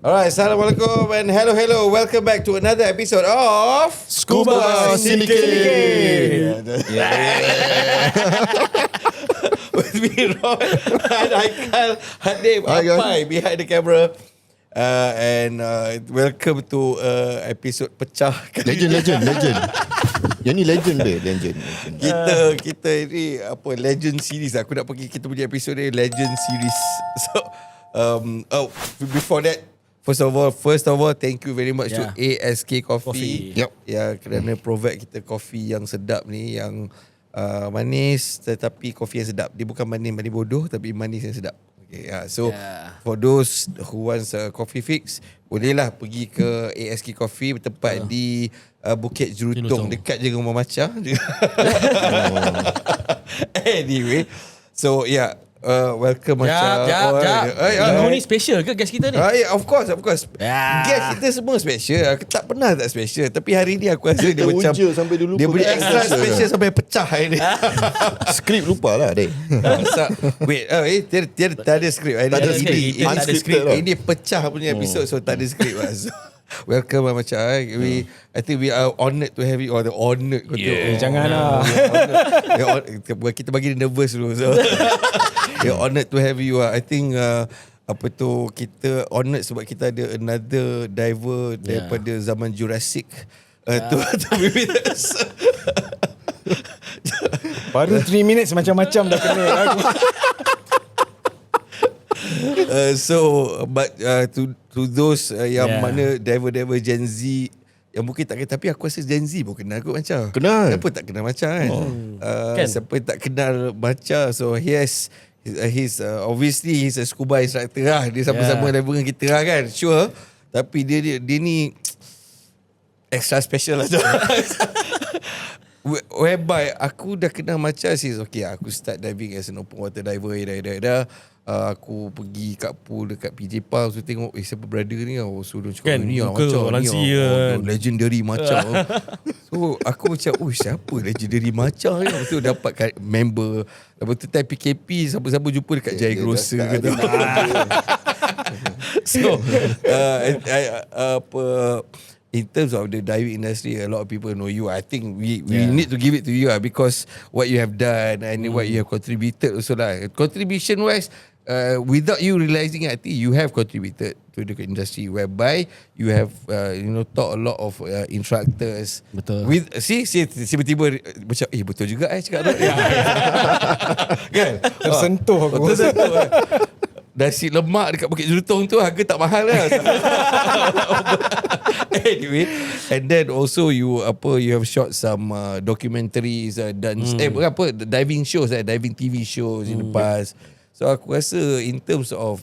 Alright, Assalamualaikum and hello. Welcome back to another episode of Scuba Syndicate. With me, Ron, and Haikal, Hanif, Hi, guys. Apai behind the camera. Welcome to episode pecah. Legend. Yang ni legend dia, legend. Kita ni apa Legend series. Aku nak pergi kita punya episode ni Legend series. So before that, First of all, thank you very much to ASK Coffee. Yep. Ya, kerana provide kita kopi yang sedap ni, yang manis tetapi kopi yang sedap. Dia bukan manis bodoh tapi manis yang sedap. Okay, so for those who wants a coffee fix, bolehlah pergi ke ASK Coffee, bertempat di Bukit Jelutong, dekat je Rumah Maca. Anyway, so welcome Maca. Minggu ni special ke guest kita ni? Of course. Guest kita semua special. Aku tak pernah tak special. Tapi hari ni aku rasa dia macam sampai dulu dia punya extra special sampai pecah hari ni. Skrip lupa lah dek. Dia tak ada skrip. Tak ada skrip. Unscripted lah. Ini pecah punya episod, so tak ada skrip lah. So, welcome Maca. I think we are honoured to have you. Or the honoured. Janganlah. Kita bagi dia nervous dulu. So we're honoured to have you. I think kita honoured sebab kita ada another diver daripada zaman Jurassic to be with us. Baru 3 minutes macam-macam dah kena aku. To those yang mana diver Gen Z yang mungkin tak kenal, tapi aku rasa Gen Z pun kenal kot Maca. Kenal. Siapa tak kenal Maca kan? Siapa tak kenal Maca. So he's obviously he's a scuba instructor lah. Dia sama-sama diver dengan kita lah kan. Sure. Tapi dia ni extra special lah. Whereby aku dah kenal Maca since aku start diving as an open water diver. Aku pergi kat pool dekat PJ Park, so tengok siapa brother ni. So dia cakap Kan, ni muka lansia kan. legendary Maca. So aku macam siapa legendary Maca ni. Lepas tu dapat member. Lepas tu time PKP siapa-siapa jumpa dekat Jaya Grocer kata. So in terms of the diving industry, a lot of people know you. I think we need to give it to you because what you have done and what you have contributed also lah. Contribution wise, without you realizing it, I think you have contributed to the industry whereby you have taught a lot of instructors. Betul. With tiba-tiba macam betul juga cakap tu. Kan? Tersentuh aku. Tersentuh. Nasi lemak dekat Bukit Jelutong tu harga tak mahal lah. Anyway, and then also you have shot some documentaries dan diving shows, diving TV shows in the past. So aku rasa in terms of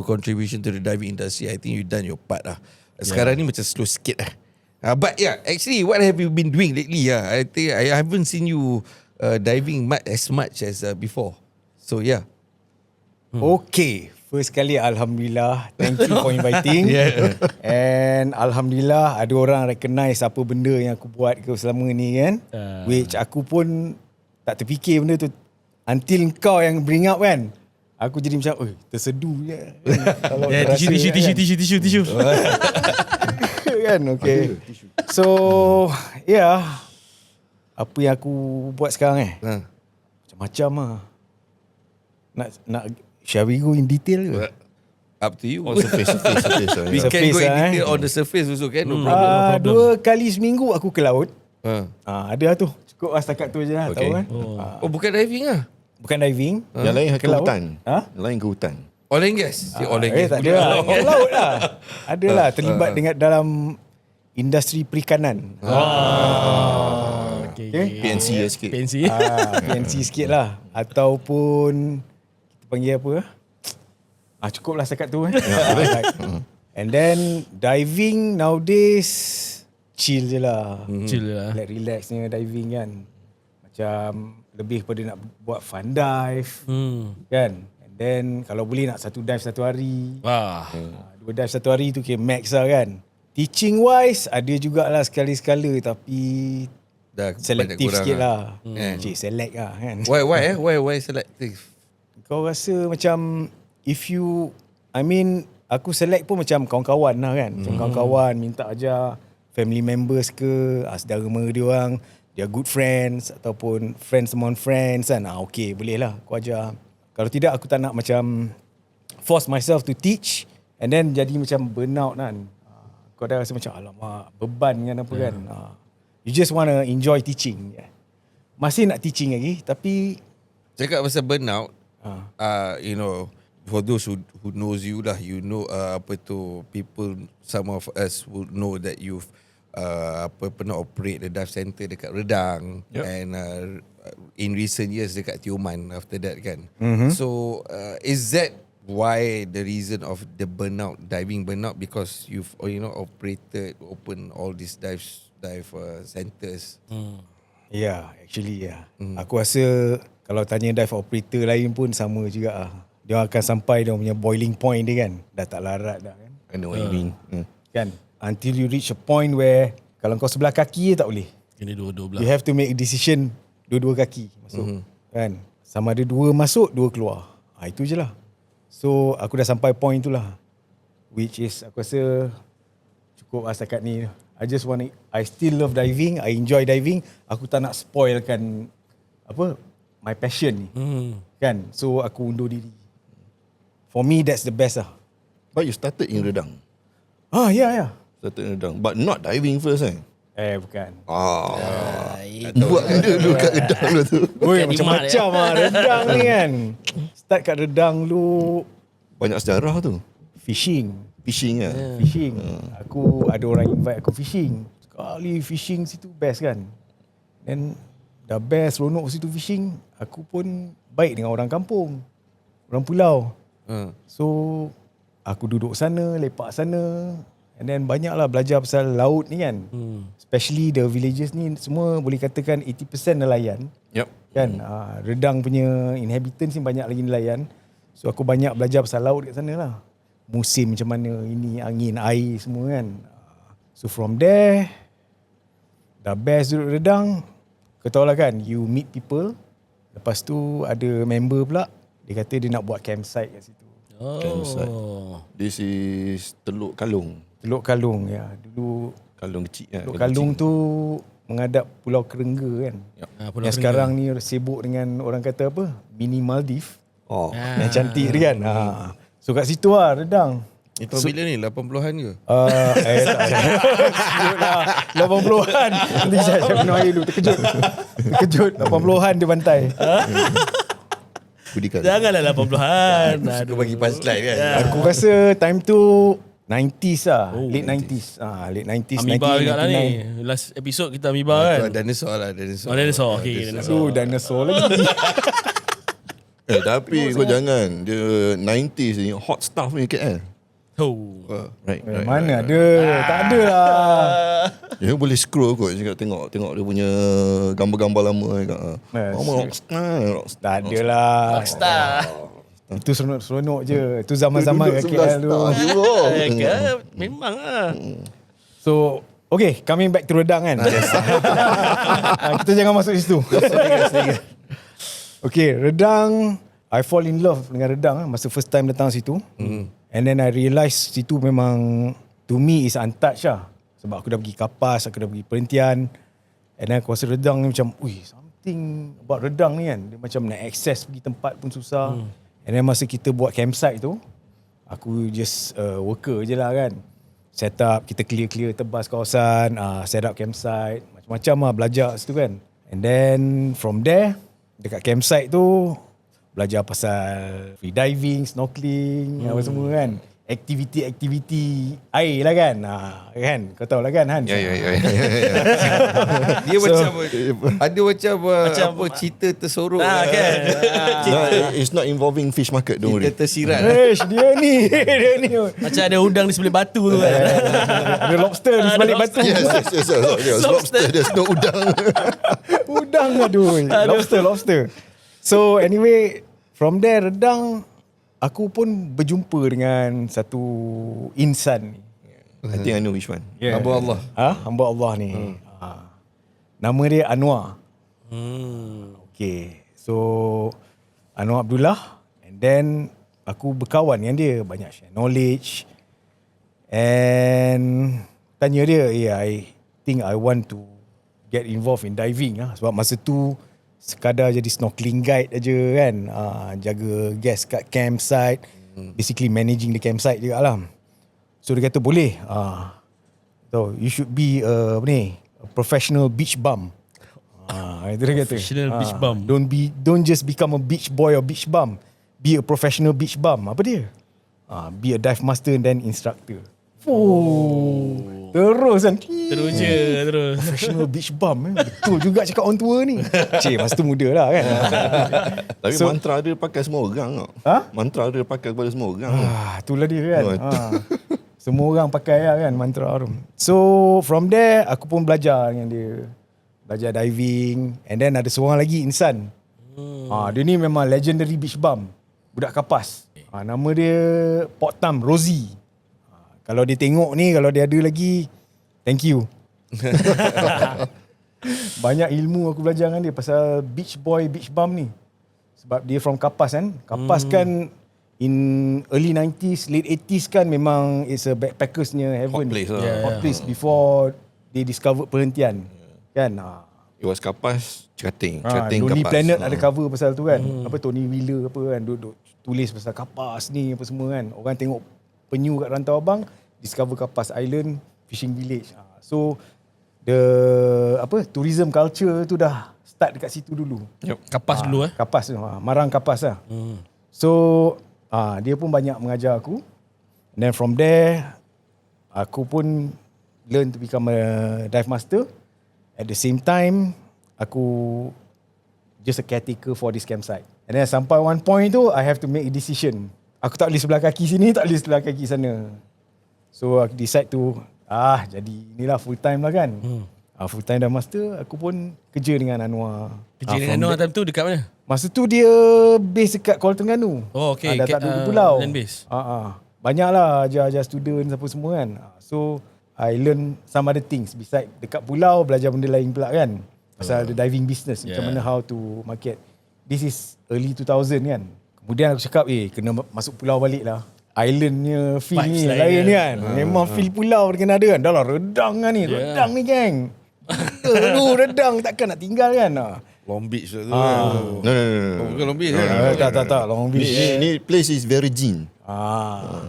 contribution to the diving industry, I think you done your part lah. Sekarang ni macam slow sikit lah. But actually what have you been doing lately? I think I haven't seen you diving as much as before. So Okay, first kali Alhamdulillah, thank you for inviting. And Alhamdulillah ada orang recognize apa benda yang aku buat selama ni kan. Which aku pun tak terfikir benda tu until kau yang bring up kan. Aku jadi macam tersedu je. Tisu. Kan, okay. So apa yang aku buat sekarang macam-macam lah. Nak shall we go in detail ke? Up to you. On surface. We can go in detail on the surface also kan. No problem. 2 kali seminggu aku ke laut. Ada lah tu. Cukup lah setakat tu je lah. Okay. Tahu kan? Bukan diving lah. Bukan diving. Yang lain ke laut. hutan. Yang lain ke hutan. Oil and gas. Tak ada lah. Laut lah. Ada lah. Terlibat dengan dalam industri perikanan. Okay. PNC sikit. PNC sikit lah. Ataupun kita panggil apa? Cukup lah setakat tu. And then diving nowadays chill je lah. Like relax ni diving kan. Macam lebih pada nak buat fun dive. Kan? And then kalau boleh nak 1 dive 1 hari. 2 dive 1 hari tu max lah kan. Teaching wise ada jugalah sekali-sekala tapi dah selektif sikit lah. Select lah kan. Why selective? Kau rasa macam if you aku select pun macam kawan-kawan lah kan. Macam kawan-kawan minta ajar, family members ke, saudara mara dia orang, dia good friends ataupun friends among friends kan. Okay, boleh lah aku ajar. Kalau tidak aku tak nak macam force myself to teach and then jadi macam burnout kan. Kau dah rasa macam alamak beban kan apa kan. You just want to enjoy teaching. Masih nak teaching lagi tapi Cakap pasal burnout, you know, for those who knows you lah, you know people, some of us would know that you've pernah operate the dive center dekat Redang and in recent years dekat Tioman after that kan. So is that why the reason of the burnout, diving burnout, because you've open all these dive centers? Yeah, actually aku rasa kalau tanya dive operator lain pun sama juga dia akan sampai dia punya boiling point dia kan. Dah tak larat dah kan. I know what you mean. Kan? Until you reach a point where kalau kau sebelah kaki tak boleh. Kena dua-dua belah. You have to make a decision dua-dua kaki masuk. Kan? Sama ada dua masuk, dua keluar. Itu je lah. So aku dah sampai point tu lah. Which is aku rasa cukup setakat ni. I still love diving, I enjoy diving. Aku tak nak spoilkan my passion ni. Kan? So aku undur diri. For me that's the best lah. But you started in Redang. Yeah. Started in Redang. But not diving first kan? Bukan. Buat benda dulu kat Redang dulu tu. Oi, macam-macam Redang ni kan. Start kat Redang dulu. Banyak sejarah tu. Fishing lah. Fishing. Aku ada orang invite aku fishing. Sekali fishing situ best kan. Then dah best seronok situ fishing. Aku pun baik dengan orang kampung, orang pulau. So aku duduk sana, lepak sana. And then banyaklah belajar pasal laut ni kan. Especially the villages ni semua boleh katakan 80% nelayan. Yep. Kan? Redang punya inhabitants ni banyak lagi nelayan. So aku banyak belajar pasal laut kat sana lah. Musim macam mana, ini angin, air semua kan. So from there, dah best duduk Redang. Kau tahu lah kan, you meet people. Lepas tu ada member pula, dia kata dia nak buat campsite kat situ. Campsite. This is Teluk Kalung. Teluk Kalung, ya. Dulu Kalung kecil kan. Teluk Kalung tu menghadap Pulau Kerengga kan. Pulau Yang sekarang ni sibuk dengan orang kata apa? Mini Maldives. Yang cantik dia kan. So kat situ lah Redang. Itu bila ni? 80-an ke? Tak ada. Terkejut lah. 80-an. Nanti saya minum air dulu. Terkejut. 80-an dia pantai. Janganlah 80-an. Suka bagi punchline kan? Aku rasa time tu 90s lah. Late 90s. Late 90s. Amoeba juga lah ni. Last episode kita amoeba kan. Dinosaur lah. Dinosaur. Dinosaur. Okay, dinosaur. Dinosaur lagi. Tapi kau jangan. Dia 90s ni hot stuff ni KL. Right. Mana ada. Tak ada lah. Dia boleh scroll kot. Tengok dia punya gambar-gambar lama. Rockstar. Tak ada lah. Rockstar. Itu seronok je. Itu zaman-zaman kat KL tu. Memang lah. So, okay, coming back to Redang kan. Kita jangan masuk situ. Okay, Redang, I fall in love dengan Redang masa first time datang situ. And then I realise situ memang to me is untouched lah. Sebab aku dah pergi Kapas, aku dah pergi Perhentian. And then aku rasa Redang ni macam, something about Redang ni kan. Dia macam nak access pergi tempat pun susah. And then masa kita buat campsite tu, aku just worker je lah kan. Set up, kita clear tebas kawasan, set up campsite, macam-macam lah belajar situ kan. And then from there, dekat campsite tu, belajar pasal free diving, snorkeling, apa semua kan. Aktiviti air lah kan. Kan? Kau tahu lah kan Hans? Ya. Dia macam ada macam apa cerita tersorok Kan? It's not involving fish market, don't worry. Cerita tersirat. Dia ni. Macam ada udang di sebelah batu tu kan. Ada lobster di sebalik batu. Yes. Lobster, there's no udang. Udang aduh. Lobster. So anyway, from there Redang, aku pun berjumpa dengan satu insan ni. I think I know which one. Hamba Allah. Hamba Allah ni. Nama dia Anwar. Okay. So Anwar Abdullah. And then aku berkawan dengan dia, banyak share knowledge and tanya dia, I think I want to get involved in diving lah. Sebab masa tu sekadar jadi snorkeling guide aja kan, jaga guest kat campsite, basically managing the campsite juga lah. So dia kata boleh, so you should be a professional beach bum. Itu dia kata. Professional beach bum. Don't just become a beach boy or beach bum. Be a professional beach bum. Apa dia? Be a dive master and then instructor. Terus kan. Terus je, terus. Professional beach bum. Betul juga cakap orang tua ni. Masa tu muda lah kan. Tapi mantra dia pakai semua orang tau. Mantra dia pakai kepada semua orang. Itulah dia kan. Semua orang pakai lah kan mantra tu. So from there aku pun belajar dengan dia. Belajar diving. And then ada seorang lagi Insan. Dia ni memang legendary beach bum. Budak Kapas. Nama dia Pok Tam Rosie. Kalau dia tengok ni, kalau dia ada lagi, thank you. Banyak ilmu aku belajar dengan dia pasal beach boy, beach bum ni. Sebab dia from Kapas kan. Kapas kan in early 90s, late 80s kan memang it's a backpackersnya heaven. Hot place lah. Hot place before they discovered perhentian. Kan? It was Kapas, Cerating Lonely Kapas. Planet ada cover pasal tu kan. Apa Tony Wheeler apa kan duduk tulis pasal Kapas ni apa semua kan. Orang tengok penyu kat Rantau Abang, discover Kapas Island Fishing Village. So the tourism culture tu dah start dekat situ dulu. Kapas dulu Kapas tu, Marang Kapas lah. So dia pun banyak mengajar aku. And then from there aku pun learn to become a dive master. At the same time, aku just a caretaker for this campsite. And then sampai one point tu, I have to make a decision. Aku tak boleh sebelah kaki sini, tak boleh sebelah kaki sana. So aku decide to, jadi inilah full time lah kan. Full time dive master, aku pun kerja dengan Anwar. Kerja dengan Anwar time tu dekat mana? Masa tu dia base dekat Kuala Terengganu. Oh okay. Dah tak duduk pulau. Land base. Banyak lah ajar students apa semua kan. So I learn some other things beside dekat pulau, belajar benda lain pula kan. Pasal the diving business, macam mana how to market. This is early 2000 kan. Kemudian aku cakap, kena masuk pulau balik lah. Islandnya feel Vibes ni lain ni kan. Memang feel pulau dia kena ada kan. Dah lah redang kan ni. Redang ni geng. Redang takkan nak tinggal kan. Long Beach tu. No. Bukan Long Beach. Tak. Long Beach. Ni place is Virgin.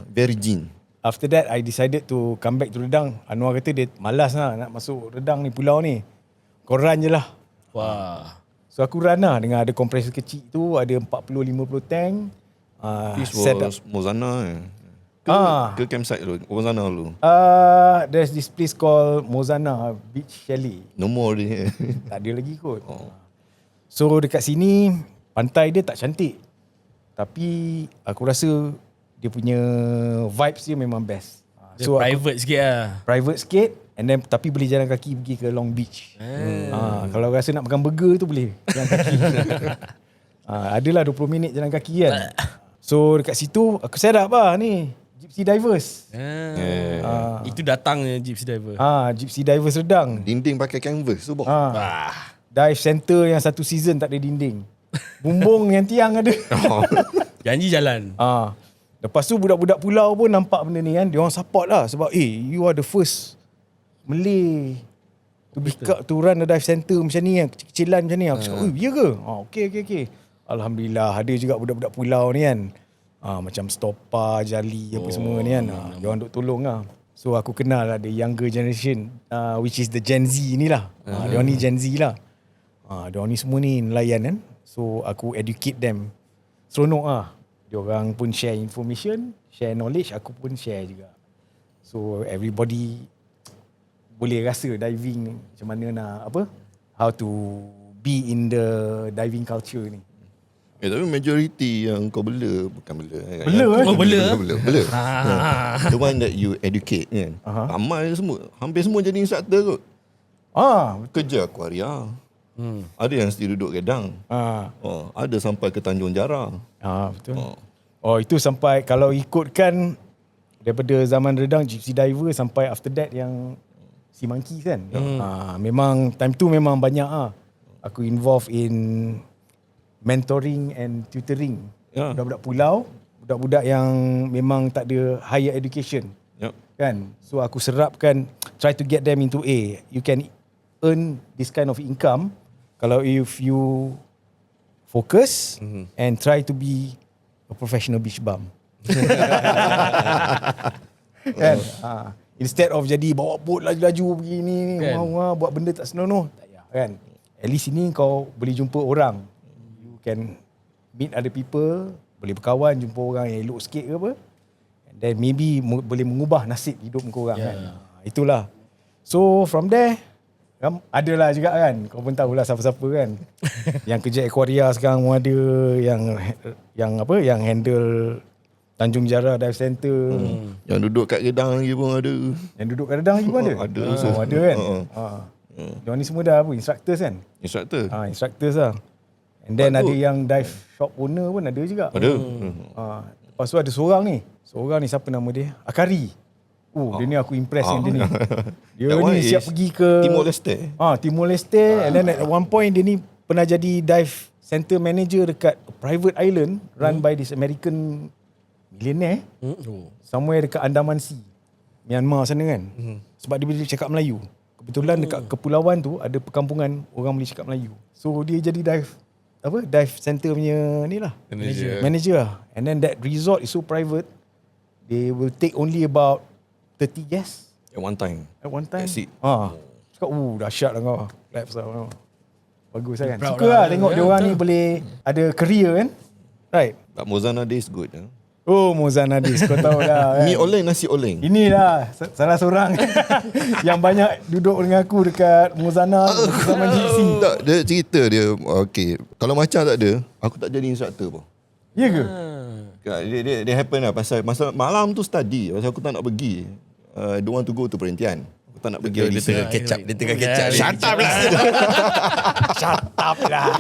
Virgin. After that, I decided to come back to Redang. Anwar kata dia malas lah nak masuk Redang ni, pulau ni. Kau run je lah. Wah. So aku run lah dengan ada kompresor kecil tu, ada 40-50 tank. This was Mozana ke campsite dulu? Mozana dulu. There's this place called Mozana Beach Chalet. No more dia. Tak ada lagi kot. So dekat sini, pantai dia tak cantik. Tapi aku rasa dia punya vibes dia memang best. So private sikit lah. Private sikit and then tapi boleh jalan kaki pergi ke Long Beach. Kalau rasa nak makan burger tu boleh jalan kaki. Adalah 20 minit jalan kaki kan. So dekat situ aku set up lah ni Gypsy Divers. Itu datangnya Gypsy Diver. Gypsy Divers Redang. Dinding pakai canvas tu bang. Dive center yang satu season tak ada dinding. Bumbung yang tiang ada. Janji jalan. Lepas tu budak-budak pulau pun nampak benda ni kan. Dia orang support lah. Sebab you are the first Malay to run a dive center macam ni kan. Kecil-kecilan macam ni. Aku cakap, ya ke? Okay. Alhamdulillah ada juga budak-budak pulau ni kan. Macam Stopa, Jali apa semua ni kan. Dia orang duk tolong lah. So aku kenal lah the younger generation. Which is the Gen Z ni lah. Dia orang ni Gen Z lah. Dia orang ni semua ni nelayan kan. So aku educate them. Seronok lah. Diorang pun share information, share knowledge, aku pun share juga. So everybody boleh rasa diving macam mana nak how to be in the diving culture ni. Tapi majority yang kau bela bukan bela. Bela. The one that you educate kan. Ramai semua, hampir semua jadi instructor kot. Kerja aquaria. Ada yang still duduk Redang. Ada sampai ke Tanjung Jara. Betul. Itu sampai kalau ikutkan daripada zaman Redang Gypsy Diver sampai after that yang Sea Monkeys kan. Memang time tu memang banyak aku involved in mentoring and tutoring budak-budak pulau, budak-budak yang memang tak ada higher education. Yep. Kan? So aku serapkan, try to get them into you can earn this kind of income kalau if you focus and try to be a professional beach bum. Kan? Instead of jadi bawa boat laju-laju begini Kan? buat benda tak senonoh, tak payah kan. At least ini kau boleh jumpa orang. You can meet other people, boleh berkawan, jumpa orang yang elok sikit ke apa. And then maybe boleh mengubah nasib hidup kau orang kan. Itulah. So from there adalah juga kan. Kau pun tahulah siapa-siapa kan. Yang kerja Aquaria sekarang pun ada, yang handle Tanjung Jara Dive Center. Yang duduk kat Redang lagi pun ada. Yang duduk kat Redang lagi pun ada. Ada. Ada kan. Diorang ni semua dah apa? Instructors kan. Instructor. Instructors lah. And then Bagus. ada yang dive shop owner pun ada juga. Ada. Lepas tu ada seorang ni. Seorang ni siapa nama dia? Akari. Dia ni aku impress dengan dia ni. Dia That one ni siap is pergi ke Timor Leste. Timor Leste. And then at one point dia ni pernah jadi dive center manager dekat a private island run by this American millionaire. Somewhere dekat Andaman Sea, Myanmar sana kan. Sebab dia boleh cakap Melayu. Kebetulan dekat kepulauan tu ada perkampungan orang boleh cakap Melayu. So dia jadi dive center punya ni lah. Manager lah. And then that resort is so private. They will take only about 30 guests At one time. at one time. That's it. Cakap dahsyat lah kau. Laps lah kau. Bagus lah kan. Proud Suka lah. lah tengok dia orang ni boleh ada career kan. Right. But Mozana Day is good. Mozanadis, kau tahu dah kan. Mi oleng, nasi oleng. Inilah salah seorang yang banyak duduk dengan aku dekat Mozana zaman GC. Tak, dia cerita dia, okay, kalau macam tak ada, aku tak jadi instructor pun. Ya ke? Dia happen lah pasal masa malam tu study, pasal aku tak nak pergi. Don't want to go to perhentian. Aku tak nak pergi. Dia tengah kecap. Dia tengah kecap. Shut up lah. Shut up lah.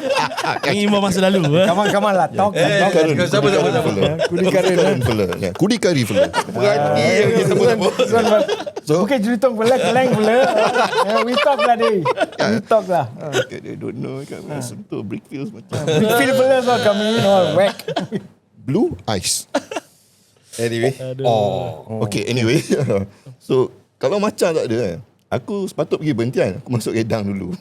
Ini mau masa lalu. Come on lah. Talk. Sabar. Kudikari fella. Berani yang kita So, okay, cerita keleng pula. We talk lah dia. We talk lah. They don't know kan. Sentuh brickfields macam We feel pula so kami whack. blue ice. Anyway. Okay, anyway. So, kalau macam tak ada, aku sepatut pergi berhentian. Aku masuk Redang dulu.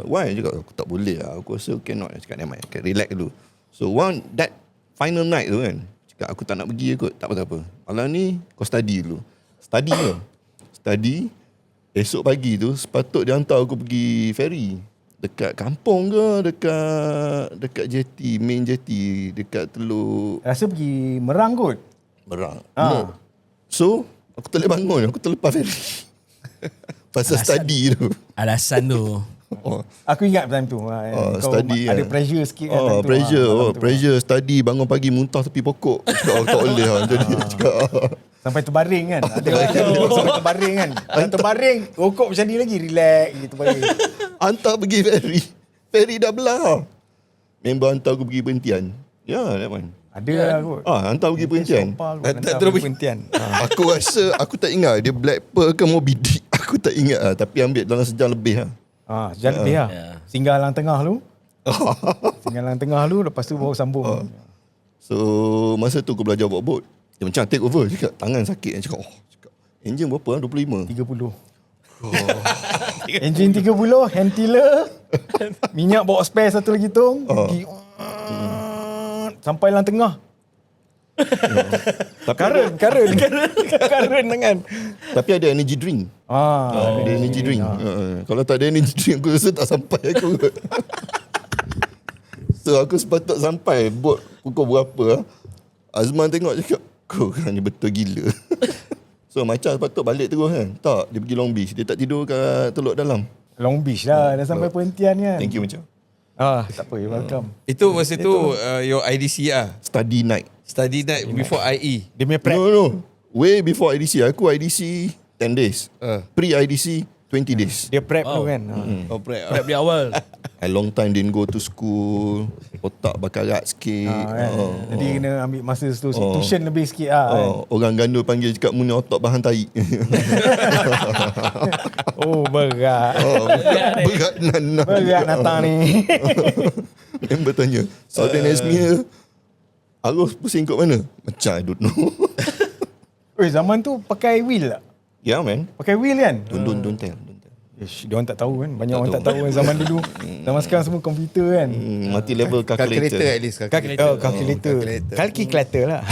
Why? Cakap, aku tak boleh lah. Aku rasa cannot. Cakap, nevermind. Okay, relax dulu. So, that final night tu kan, cakap, aku tak nak pergi kot. Tak apa-apa. Malam ni, kau study dulu. Study ke? Study. Esok pagi tu, sepatut dia hantar aku pergi ferry. Dekat kampung ke? Dekat jetty, main jetty. Dekat Teluk Rasa pergi Merang kot. Merang. No. So, aku tak boleh bangun. Aku terlepas ferry. Pasal study tu. Alasan tu. Aku ingat time tu. Kau study ada kan. pressure sikit kan time tu. Pressure. Malam tu. Pressure. Study. Bangun pagi muntah tepi pokok. Cakap, aku tak boleh lah. Jadi cakap, Sampai terbaring kan. Ada orang sampai terbaring kan. Kalau terbaring, rokok macam ni lagi. Relax gitu terbaring. hantar pergi ferry. Ferry dah belah. Member hantar aku pergi berhentian. Ya, that one. Ada lah kot. Hantar pergi berhentian. Tak terus berhentian. Aku rasa, aku tak ingat dia Black Pearl ke Moby Dick. Aku tak ingat lah. Tapi ambil dalam sejam lebih lah. Sejam lebih lah. Ya. Singgah lang tengah lu. Singgah lang tengah lu. Lepas tu baru sambung. So, masa tu aku belajar bawa boat. Dia macam take over. Cakap, tangan sakit. Dia cakap, engine berapa lah? 25. 30. Engine 30, hand tiller. Minyak bawa spare satu lagi tu. Pergi. Sampai lang tengah. Karen tangan. Tapi ada energy drink. Ada energy drink. Kalau tak ada energy drink, aku rasa tak sampai aku. So aku sepatut sampai boat pukul berapa. Azman tengok cakap, kau kan ni betul gila. So macam sepatut balik terus kan. Tak, dia pergi Long Beach. Dia tak tidur kat Teluk Dalam. Long Beach lah. Dah sampai perhentian kan. Thank you macam. Tak apa, you're welcome. Itu masa tu your IDC lah. Study night. Study night before IE. Dia punya prep. No. Way before IDC. Aku IDC 10 days. Pre-IDC 20 days. Dia prep tu kan. Prep di awal. I long time didn't go to school. Otak bakarat sikit. Jadi kena ambil masa tu tuition lebih sikit lah. Orang gandul panggil cakap Muni otak bahan tahi. Berat. Berat nana. Berat datang ni. Member tanya, Southern Hemisphere Arus pusing kat mana? Macam I don't know. Zaman tu pakai wheel tak? Yeah man. Pakai wheel kan? Don't tell. Diorang tak tahu kan. Banyak orang tak tahu kan zaman dulu. Zaman sekarang semua komputer kan. Multi level calculator. At least Calculator. Calculator lah.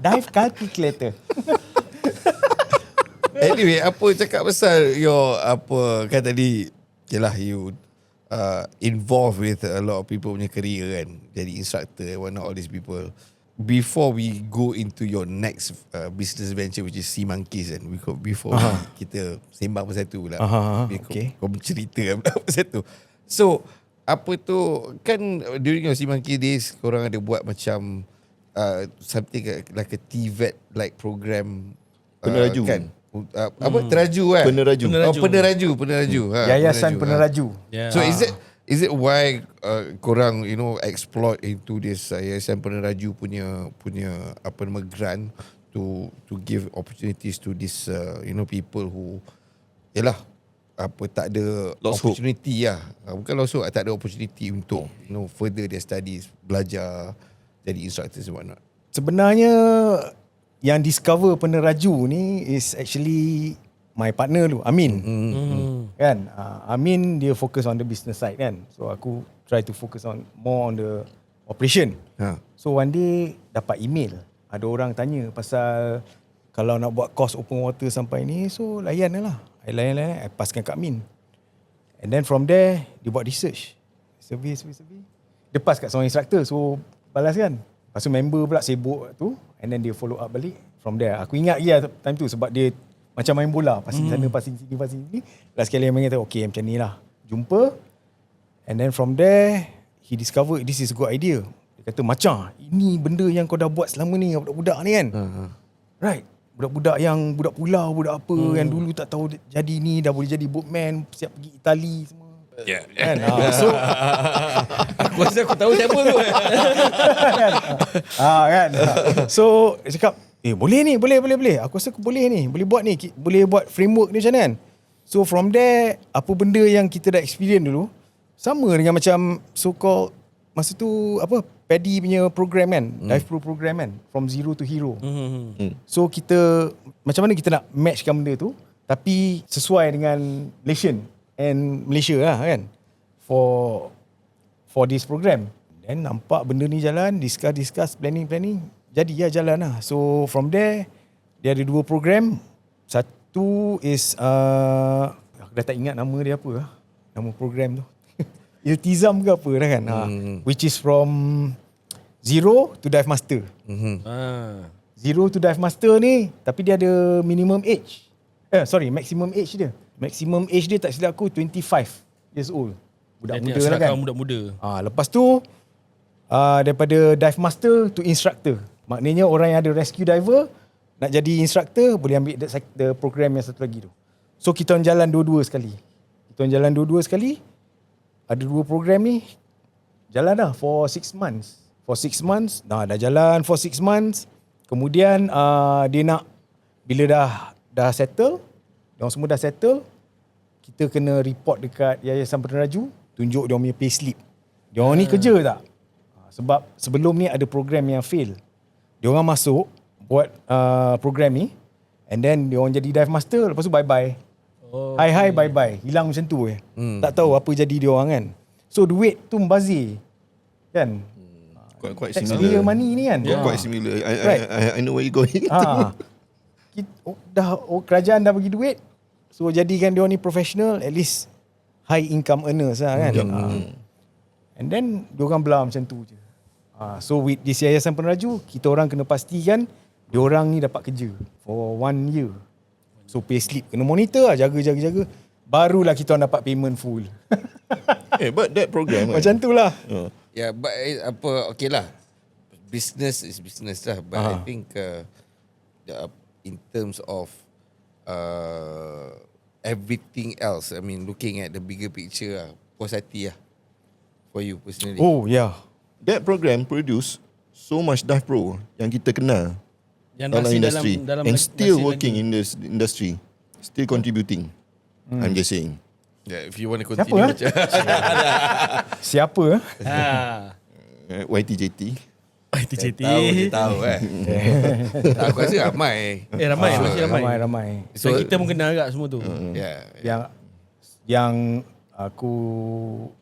Dive calculator. Anyway, apa cakap pasal your apa kan tadi, yalah you involved with a lot of people punya career kan, jadi instructor, all these people. Before we go into your next business venture which is Sea Monkeys kan, before kita sembang pasal tu pula. Okay. Kau bercerita pasal tu. So apa tu kan, during your Sea Monkey days korang ada buat macam something like a TVET like program, Peneraju. kan? Apa teraju kan? Peneraju. Yayasan Peneraju. Yeah. So is it why korang exploit into this Yayasan Peneraju punya apa nama grant to give opportunities to this people who yalah apa tak ada Lost opportunity lah. Bukan lost hope, tak ada opportunity untuk further their studies, belajar jadi instructors and whatnot. Sebenarnya yang discover Peneraju ni is actually my partner tu, Amin. Kan? Amin dia focus on the business side kan. So aku try to focus on more on the operation. So one day dapat email. Ada orang tanya pasal kalau nak buat course open water sampai ni, so layan lah. I layan, I paskan kat Amin. And then from there, dia buat research. Survey. Dia pass kat seorang instructor, so balas kan. Lepas tu member pula sibuk tu, and then dia follow up balik. From there, aku ingat dia time tu sebab dia macam main bola, passing sana, passing sini. Last kali yang kata, okay macam ni lah. Jumpa. And then from there, he discovered this is a good idea. Dia kata, macam, ini benda yang kau dah buat selama ni, budak-budak ni kan. Right. Budak-budak yang budak pulau, budak apa, yang dulu tak tahu jadi ni, dah boleh jadi boatman, siap pergi Itali semua. Yeah. Kan? So, Aku rasa aku tahu siapa tu. kan? So, dia cakap, boleh ni, boleh. Aku rasa aku boleh ni, boleh buat ni, boleh buat framework ni macam mana kan. So from there, apa benda yang kita dah experience dulu, sama dengan macam so-called, masa tu apa, PADI punya program kan, Dive Pro program kan, from zero to hero. So kita, macam mana kita nak matchkan benda tu, tapi sesuai dengan Malaysian and Malaysia lah kan, for this program. Then nampak benda ni jalan, discuss, planning, jadi jalan lah. So from there, dia ada 2 program. Satu is aku dah tak ingat nama dia apa lah, nama program tu. Iltizam ke apa dah kan. Which is from zero to dive master. Zero to dive master ni, tapi dia ada minimum age. Maximum age dia. Maximum age dia tak silap aku 25 years old. Budak muda lah kan. Budak-muda. Lepas tu daripada dive master to instructor. Maknanya orang yang ada rescue diver nak jadi instructor boleh ambil the program yang satu lagi tu. So kita orang jalan dua-dua sekali. Ada 2 program ni jalan dah for 6 months. Dah jalan for 6 months. Kemudian dia nak bila dah settle, diorang semua dah settle, kita kena report dekat Yayasan Peneraju, tunjuk diorang punya payslip. Diorang ni kerja tak? Sebab sebelum ni ada program yang fail. Diorang masuk buat program ni, and then diorang jadi dive master, lepas tu bye-bye. Hi bye-bye. Hilang macam tu je. Tak tahu apa jadi diorang kan. So duit tu membazir. Kan? Quite Taxpayer similar. money ni kan. Quite similar. Right. I know where you going. Kerajaan dah bagi duit, so jadikan diorang ni professional, at least high income earners lah kan. And then diorang belah macam tu je. So with this Yayasan Peneraju, kita orang kena pastikan diorang ni dapat kerja for 1 year. So payslip kena monitor lah, jaga. Barulah kita orang dapat payment full. But that program Macam tu lah. Yeah, but okay lah. Business is business lah. But I think in terms of everything else, I mean looking at the bigger picture lah, puas hati lah for you personally. Oh yeah. That program produce so much dive pro yang kita kenal dalam industry and still working in this industry, still contributing. I'm just saying. Yeah, if you want to continue Siapa? YTJT. Tahu kan. Tak, aku rasa ramai. Ramai. Ramai. So kita pun kenal agak semua tu. Yang aku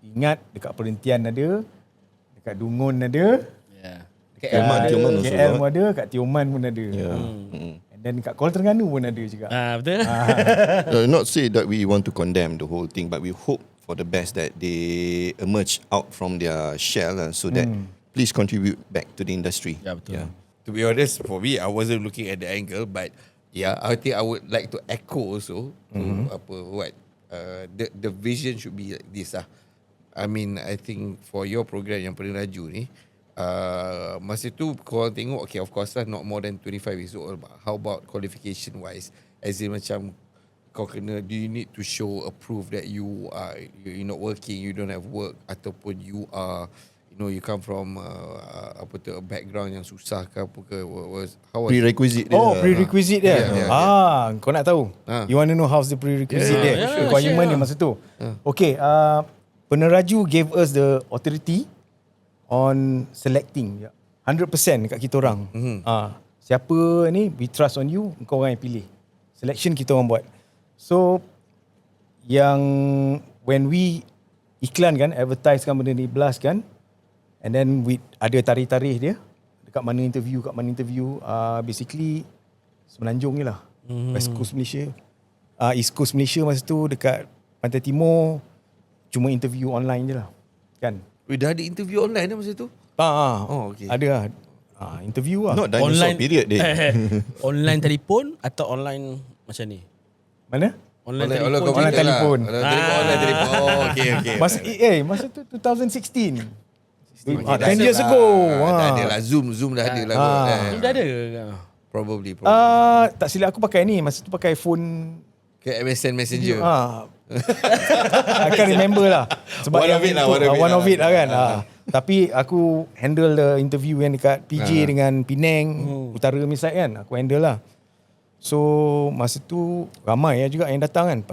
ingat dekat Perhentian ada, dekat Dungun ada, Tioman also. KL pun ada, kat Tioman pun ada. And then dekat Kuala Terengganu pun ada juga. Betul. Not say that we want to condemn the whole thing, but we hope for the best that they emerge out from their shell, so that please contribute back to the industry. Ya, betul. To be honest, for me, I wasn't looking at the angle, but I think I would like to echo also the vision should be like this lah. I mean, I think for your program yang paling laju ni, masa tu korang tengok, okay, of course lah, not more than 25 years old, but how about qualification wise, as in macam kau kena, do you need to show a proof that you're not working, you don't have work, ataupun you are, you come from a background yang susah ke apa ke, how was Prerequisite dia. Prerequisite dia. Kau nak tahu? You want to know how's the prerequisite dia? Requirement dia masa tu. Okay, peneraju gave us the authority on selecting 100% dekat kita orang. Siapa ni, we trust on you, kau orang yang pilih. Selection kita orang buat. So yang when we iklan kan, advertise kan benda ni, blast kan, and then ada tarikh-tarikh dia dekat mana interview, basically Semenanjung ni lah. West Coast Malaysia, East Coast Malaysia masa tu, dekat Pantai Timur, cuma interview online je lah kan. Dah ada interview online dah masa tu? Okay. Ada lah. Interview lah. Not dinosaur Online period dia. Online telefon atau online macam ni? Mana? Online telefon. Online telefon. Okay. Masa tu 2016. 10 dah years ada ago. Dah ada lah. Zoom dah ada lah. Dah ada. Probably. Tak silap aku pakai ni. Masa tu pakai phone Ke MSN Messenger. I can't remember lah. Sebab one of it lah kan. Tapi aku handle the interview yang dekat PJ dengan Penang, Utara Misai kan. Aku handle lah. So masa tu ramai juga yang datang kan.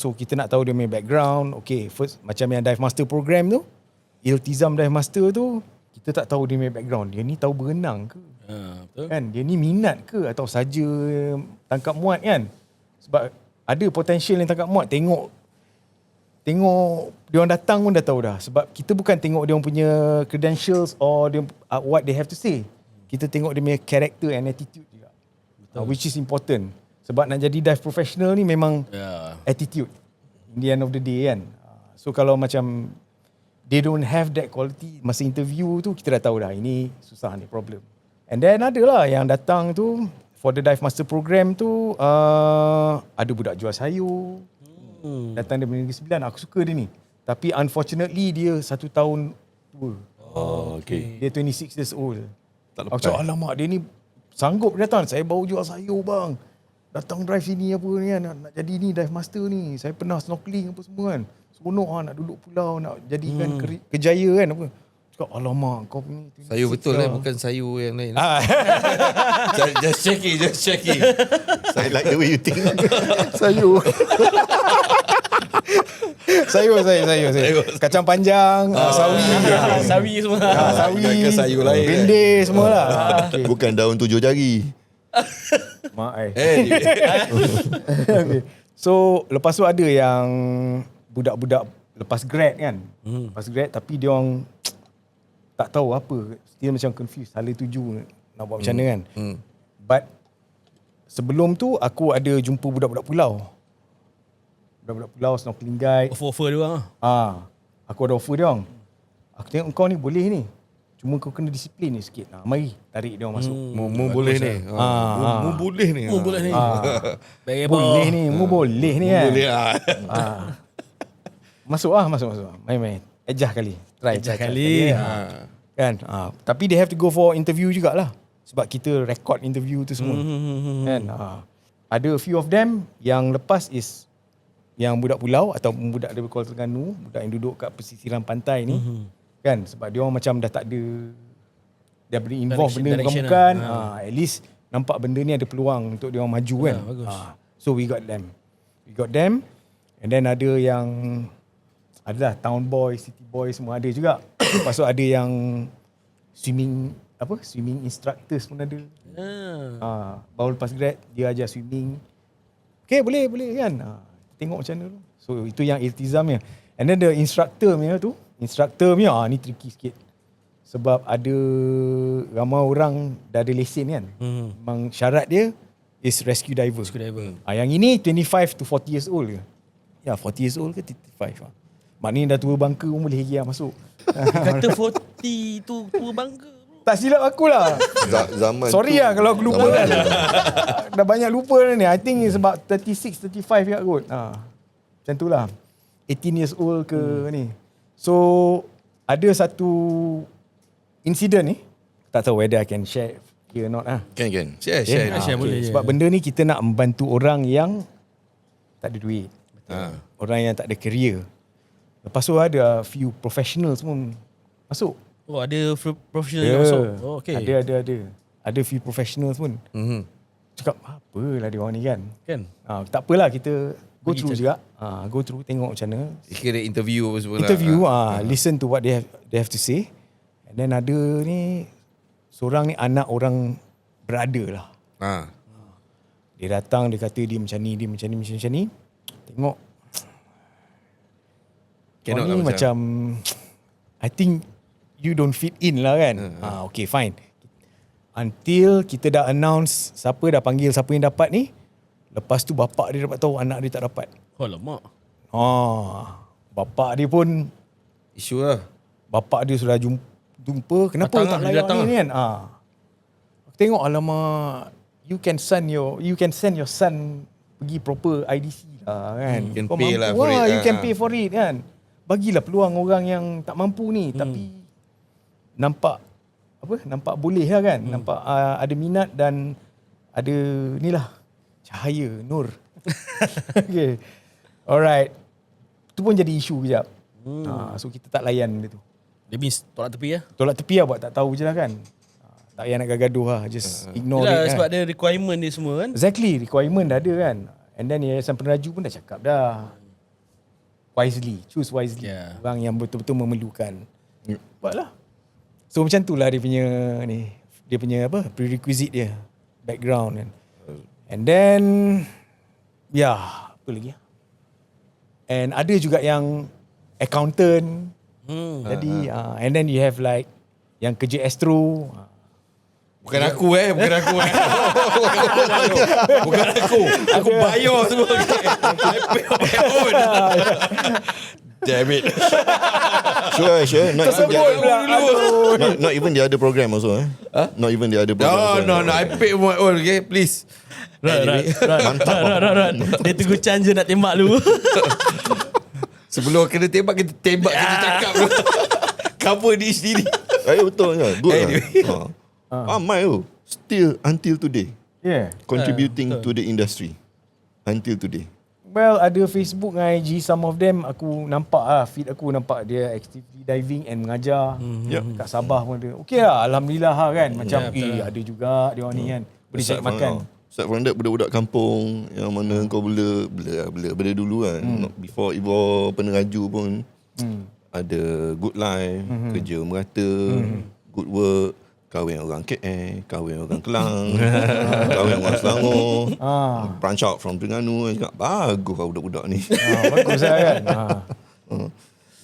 So kita nak tahu dia punya background. Okay, first macam yang Dive Master program tu, Iltizam Dive Master tu, kita tak tahu dia punya background. Dia ni tahu berenang ke? Betul. Kan? Dia ni minat ke atau saja tangkap muat kan? Sebab ada potential yang tangkap muat. Tengok dia orang datang pun dah tahu dah. Sebab kita bukan tengok dia orang punya credentials or dia, what they have to say. Kita tengok dia punya character and attitude juga. Which is important. Sebab nak jadi dive professional ni memang attitude. In the end of the day kan. So kalau macam they don't have that quality, masa interview tu kita dah tahu dah ini susah ni, problem. And then ada lah yang datang tu for the Dive Master program tu, ada budak jual sayur. Datang dari Negeri Sembilan. Aku suka dia ni. Tapi unfortunately dia 1 tahun tua. Okay. Dia 26 years old. Tak Aku cakap, alamak dia ni sanggup datang. Saya baru jual sayur bang. Datang drive sini apa ni kan. Nak jadi ni Dive Master ni. Saya pernah snorkeling apa semua kan. Seronok lah nak duduk pulau. Nak jadikan kejaya kan apa. Cakap, alamak kau ni. Sayur betul lah. Bukan sayur yang lain. Just checking. I like the way you think. Sayur. Sayur. Kacang panjang, Sawi semua. Sawi, sayur lain. bende semua lah. Bukan daun 7 jari. Mak okay. So lepas tu ada yang budak-budak lepas grad kan. Lepas grad tapi dia orang tak tahu apa. Dia macam confused. Hala tuju nak buat macam mana kan. But sebelum tu aku ada jumpa budak-budak pulau. Budak-budak pulau snorkeling guide. Offer dia orang. Aku ada offer dia orang. Aku tengok kau ni boleh ni. Cuma kau kena disiplin ni sikit. Mari tarik dia orang masuk. Mu boleh ni. Mu boleh ni. Boleh ni Boleh ni kan. Boleh lah. Masuk. Main. Ejah kali. Try. Ejah kali. Kan. Tapi they have to go for interview jugalah. Sebab kita record interview tu semua. Kan. Ada a few of them yang lepas is yang budak pulau atau budak dari Kuala Terengganu, budak yang duduk kat pesisiran pantai ni. Kan. Sebab dia orang macam dah tak ada, dia boleh involve benda bukan-bukan. At least nampak benda ni ada peluang untuk dia orang maju kan. So we got them. And then ada yang adalah town boy, city boy semua ada juga. Lepas tu ada yang swimming instructors pun ada. Baru lepas grad dia ajar swimming. Okay, boleh kan. Tengok macam mana tu. So itu yang iltizamnya. And then the instructor punya ni tricky sikit. Sebab ada ramai orang dah ada lesen kan. Memang syarat dia is rescue diver. Yang ini 25 to 40 years old ke? Ya, 40 years old ke 35 lah. Maknanya dah tua bangka pun boleh lagi lah masuk. Kata 40 tu tua bangka. Tak silap aku lah. Zaman Sorry tu, lah kalau aku lupa kan. zaman Dah banyak lupa dah ni. I think it's about 36, 35 kat kot. Macam tu lah. 18 years old ke ni. So, ada satu insiden ni. Tak tahu whether I can share here or not lah. Kan. Share. Share boleh je. Sebab benda ni kita nak membantu orang yang tak ada duit. Orang yang tak ada career. Lepas tu ada few professionals pun masuk. Oh, ada professional yang masuk. Oh, okay. Ada. Ada few professionals pun. Cakap apalah dia orang ni kan. Tak apalah, kita go through juga. Go through tengok macam mana. Kira interview apa semua Interview listen to what they have to say. And then ada ni seorang ni anak orang brother lah. Dia datang, dia kata dia macam ni, macam ni. Tengok. Cannot ni lah macam I think you don't fit in lah kan. Okay, fine. Until kita dah announce siapa dah panggil siapa yang dapat ni. Lepas tu bapak dia dapat tahu anak dia tak dapat. Alamak. Bapak dia pun isu lah. Bapak dia sudah jumpa. Kenapa datang tak layak ni kan? Aku tengok alamak, you can send your son pergi proper IDC lah kan. You can Kau pay mampu lah for it. you can pay for it kan. Bagilah peluang orang yang tak mampu ni tapi nampak boleh lah kan. Nampak ada minat dan ada ni lah cahaya, nur. Okay. Alright. Tu pun jadi isu kejap. So kita tak layan benda tu. Dia means tolak tepi lah. Tolak tepi lah, buat tak tahu je lah kan. Tak payah nak gaduh lah. Just ignore Yelah, it sebab kan. ada requirement dia semua kan. Exactly. Requirement dah ada kan. And then Yayasan Peneraju pun dah cakap dah. Wisely. Choose wisely. Yeah. Orang yang betul-betul memerlukan. Buatlah. So macam tu lah dia punya ni. Dia punya prerequisite dia. Background kan. And then apa lagi? And ada juga yang accountant. Jadi and then you have like yang kerja astro. Bukan aku. Bukan aku. Aku bayar semua. I pay pun. Damn it. Sure. Not even the other program also. Not even the other program. No. I pay my own, okay? Please. Right. Dia tunggu chance je nak tembak lu. Sebelum kena tembak, kita tembak, kita cakap. Cover diri sendiri. Betul je. Good Anyway. lah. Amai tu. Still until today. Yeah. Contributing to the industry. Until today. Well, ada Facebook dengan IG. Some of them aku nampak feed aku nampak dia actively diving and mengajar. Kat Sabah pun ada. Okay lah, Alhamdulillah kan. Macam ada juga dia orang ni kan. Boleh cari makan. Start from that, budak-budak kampung yang mana kau bela dulu kan. Before Ivo Peneraju pun ada good life, kerja merata, good work, kahwin orang KL, kahwin orang Kelang, kahwin orang Selangor, branch out from Terengganu. Cakap, bagus lah budak-budak ni. Bagus lah kan.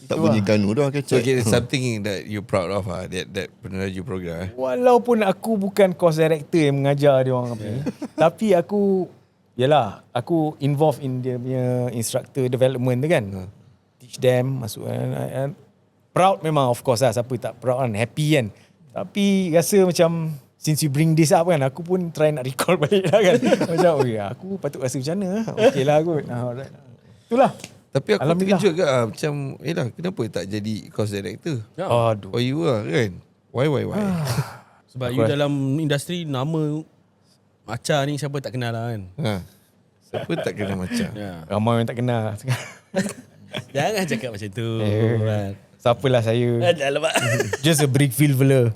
Tak bunyi Ganu dah So kecil. okay, something that you proud of that Peneraju program. Walaupun aku bukan course director yang mengajar dia orang ni, tapi aku involved in dia punya instructor development tu kan. Teach them, masuk kan. Proud memang of course lah, siapa tak proud kan, happy kan. Tapi rasa macam since you bring this up kan, aku pun try nak recall balik lah kan. Macam aku patut rasa macam mana. Okay lah kot. Alright. Itulah. Tapi aku terkejut ke macam kenapa tak jadi course director? Aduh. Oh you lah kan. Why? Sebab you dalam industri nama Macha ni siapa tak kenal lah kan. Siapa tak kenal Macha? Ramai yang tak kenal. Jangan cakap macam tu. Siapalah saya. Alamak. Just a brick field fella.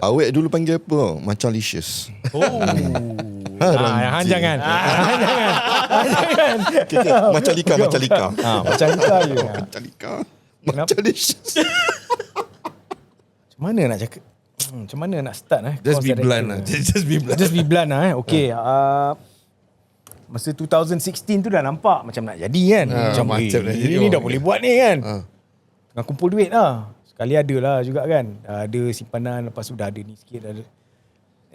Awek dulu panggil apa? Macalicious. Jangan. Jangan. Macalika. Macam Lika je. Macalicious. Mana nak cakap? Macam mana nak start Just be course blunt director? lah. Just be blunt. Just be blunt lah. Okay. Masa 2016 tu dah nampak macam nak jadi kan. Macam macam nak jadi. ni dah boleh buat ni kan. Tengah kumpul duit lah. Sekali ada lah juga kan. Ada simpanan, lepas tu dah ada ni sikit. Ada.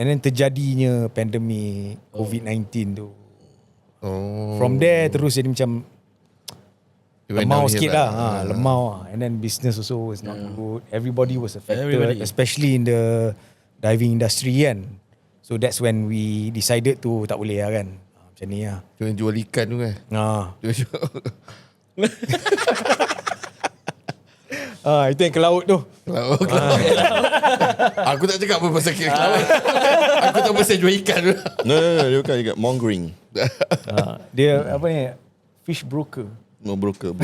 And then terjadinya pandemik COVID-19 tu. From there terus jadi macam lemau sikit lah. Lemau lah. And then business also was not good. Everybody was affected. Especially in the diving industry kan. So that's when we decided to tak boleh lah kan. Macam ni lah. Cuma jual ikan tu kan. Itu yang ke laut tu. Laut. Aku tak cakap apa pasal ke laut. Aku tak pasal jual ikan tu. No, dia bukan juga mongering. Dia apa ni? Fish broker. No, broker.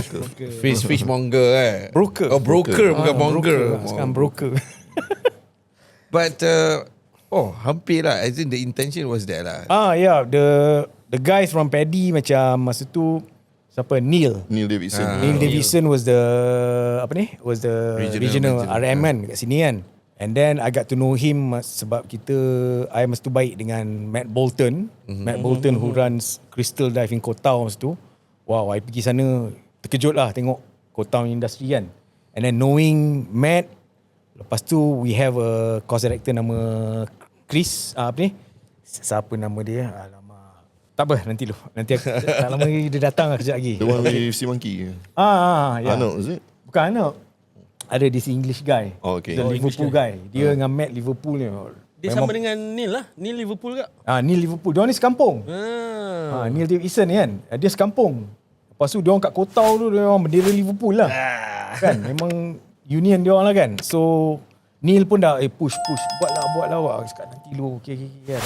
Fish monger Broker. Oh, broker bukan monger. Sekarang broker. But hampir lah. As in the intention was there lah. Yeah, the guys from Paddy macam masa tu siapa? Neil Davidson. Neil Davidson was the regional RM kan kat sini kan. And then I got to know him sebab I masa tu baik dengan Matt Bolton. Matt Bolton who runs Crystal Diving Koh Tao masa tu. Wow, I pergi sana terkejut lah tengok Koh Tao industry kan. And then knowing Matt, lepas tu we have a course director nama Chris, siapa nama dia? Alamak. Tak apa, nanti aku, tak lama lagi dia datang lah kejap lagi. The one with Sea Monkey. Yeah. Arnold, is it? Bukan Arnold. Ada this English guy. Oh, okay. The Liverpool guy. Dia dengan Matt Liverpool ni. Dia sama dengan Neil lah. Neil Liverpool ke? Neil Liverpool. Dia orang ni sekampung. Neil Davidson ni kan. Dia sekampung. Lepas tu dia orang kat Koh Tao tu, dia orang bendera Liverpool lah. Kan? Memang union dia orang lah kan. So Neil pun dah push. Buat lah. Aku cakap nanti lu. Okay kan.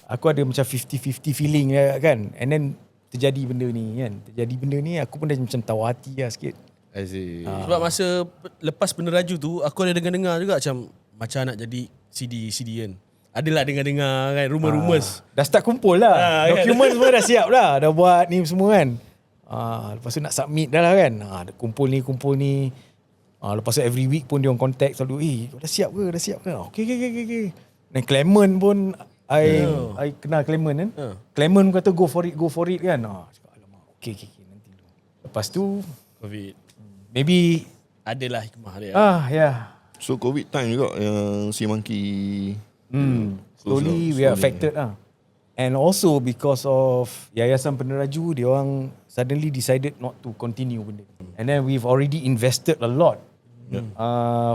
Aku ada macam 50-50 feeling kan. And then terjadi benda ni kan. Aku pun dah macam tahu hati lah sikit. I see. Sebab masa lepas peneraju tu, aku ada dengar-dengar juga macam nak jadi CD kan. Adalah dengar-dengar kan, rumors. Dah start kumpul lah. Dokumen semua dah siap lah. Dah buat ni semua kan. Lepas tu nak submit dah lah kan. Kumpul ni. Lepas tu every week pun dia orang contact selalu. Dah siap ke? Okay. Dan Clement pun I kenal Clement kan. Clement kata go for it kan. Cakap alamak. Okay nanti dulu. Lepas tu COVID. Maybe adalah hikmah dia. Yeah. So COVID time juga yang Sea Monkey. Slowly we are affected lah. And also because of Yayasan Peneraju, dia orang suddenly decided not to continue benda. And then we've already invested a lot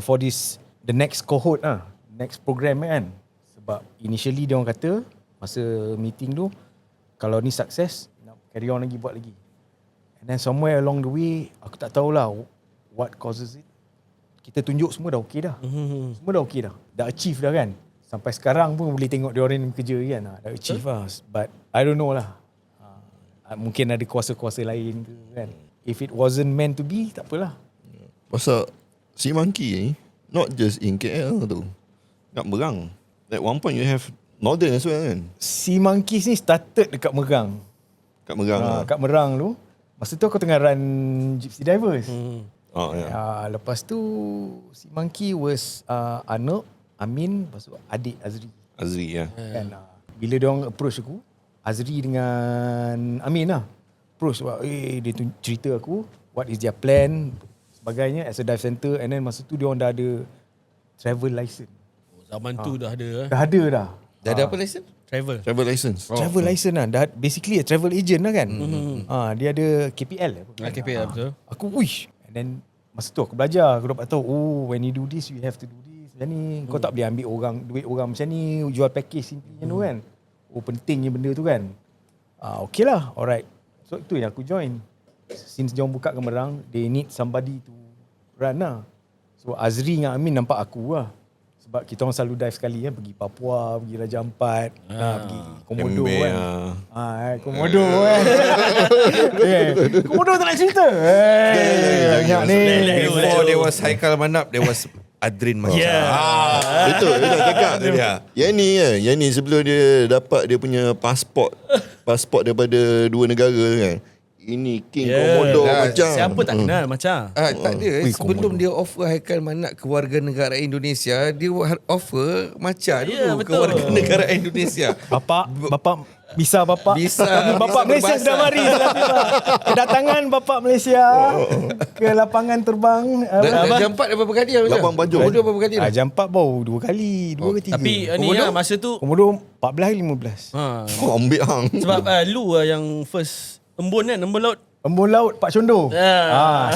for the next cohort next program kan. Sebab initially dia orang kata masa meeting tu, kalau ni sukses nak carry on lagi, buat lagi. And then somewhere along the way, aku tak tahulah what causes it. Kita tunjuk semua dah okey dah. Semua dah okey dah. Dah achieve dah kan. Sampai sekarang pun boleh tengok dia orang kerja kan. Dah achieve lah. But I don't know lah. Mungkin ada kuasa-kuasa lain ke kan. If it wasn't meant to be, tak apalah. Pasal Sea Monkey ni, not just in KL tu. Kat Merang. At one point you have Northern as well kan. Sea Monkeys ni started dekat Merang. Kat Merang Kat Merang tu. Masa tu aku tengah run Gypsy Divers. Lepas tu Sea Monkey was Arnold, Amin, lepas tu adik Azri ya. kan. Bila dia orang approach aku, Azri dengan Amin lah approach sebab dia cerita aku what is their plan sebagainya as a dive center. And then masa tu dia orang dah ada travel license. Zaman tu dah ada. Dah ada apa license? Travel license. Travel license lah. Dah basically a travel agent lah kan. Dia ada KPL KPL betul. Aku and then masa tu aku belajar, aku dapat tahu when you do this you have to do this macam ni. Kau tak boleh ambil duit orang macam ni, jual package simply tu kan. Pentingnya benda tu kan. Okay lah, alright. So itu yang aku join. Since dia orang buka ke Merang, they need somebody to run lah. So Azri dengan Amin nampak aku lah. Sebab kita orang selalu dive sekali kan. Pergi Papua, pergi Raja Ampat, pergi Komodo kan. Komodo kan. Komodo tak nak cerita. Banyak ni. Before there was Haikal Manap, there was Adrin Macam. Betul cakap. Yang ni sebelum dia dapat dia punya pasport daripada dua negara kan. ini King Komodo macam. Siapa tak kenal macam. Tak ada. Sebelum dia offer Haikal Manat kewarganegaraan Indonesia, dia offer Macha dulu kewarganegaraan Indonesia. Bapak Bisa. Bisa Bapak Malaysia berbahasa. sudah mari. Kedatangan Bapak Malaysia ke lapangan terbang. Jam 4 berapa kali? Lapang Bajuk. Komodo berapa kali? Jam 4 baru 2 kali. 2 ke 3. Tapi ni lah masa tu Komodo 14 ke 15. Ambil hang. sebab lu lah yang first embun kan, embun laut. Embun laut Pak Condo.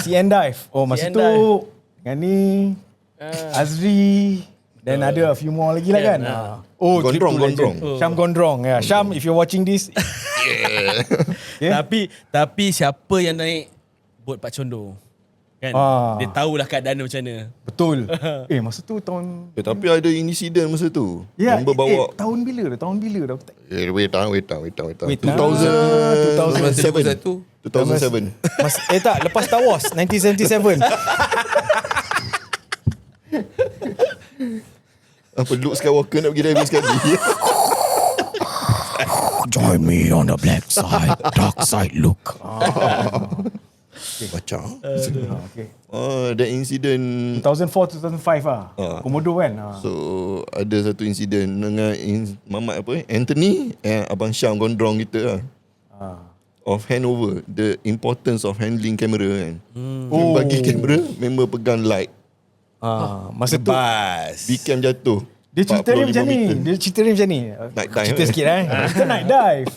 Sea and Dive. Sea and tu Dive. dengan ni Azri dan ada a few more lagi lah kan. Gondrong. Syam Gondrong. Syam, if you're watching this. Tapi siapa yang naik bot Pak Condo? Kan? Dia tahulah keadaan dia macam mana. Betul. Masa tu tahun... Tapi ada insiden masa tu. Member bawa. Tahun bila dah? Wait. 2007. 2007. Tak, lepas Star Wars 1977. Apa Luke Skywalker nak pergi diving sekali. Join me on the black side, dark side, Luke. Macam. Okay. That incident 2004, 2005 lah. Komodo kan. So ada satu insiden dengan Mamat Anthony Abang Syam Gondrong kita lah. Of handover, the importance of handling kamera kan. Bagi kamera, member pegang light. Masa tu Bicam jatuh. dia cerita ni 45 macam ni. meter. Night dive. Cerita sikit Kita night dive.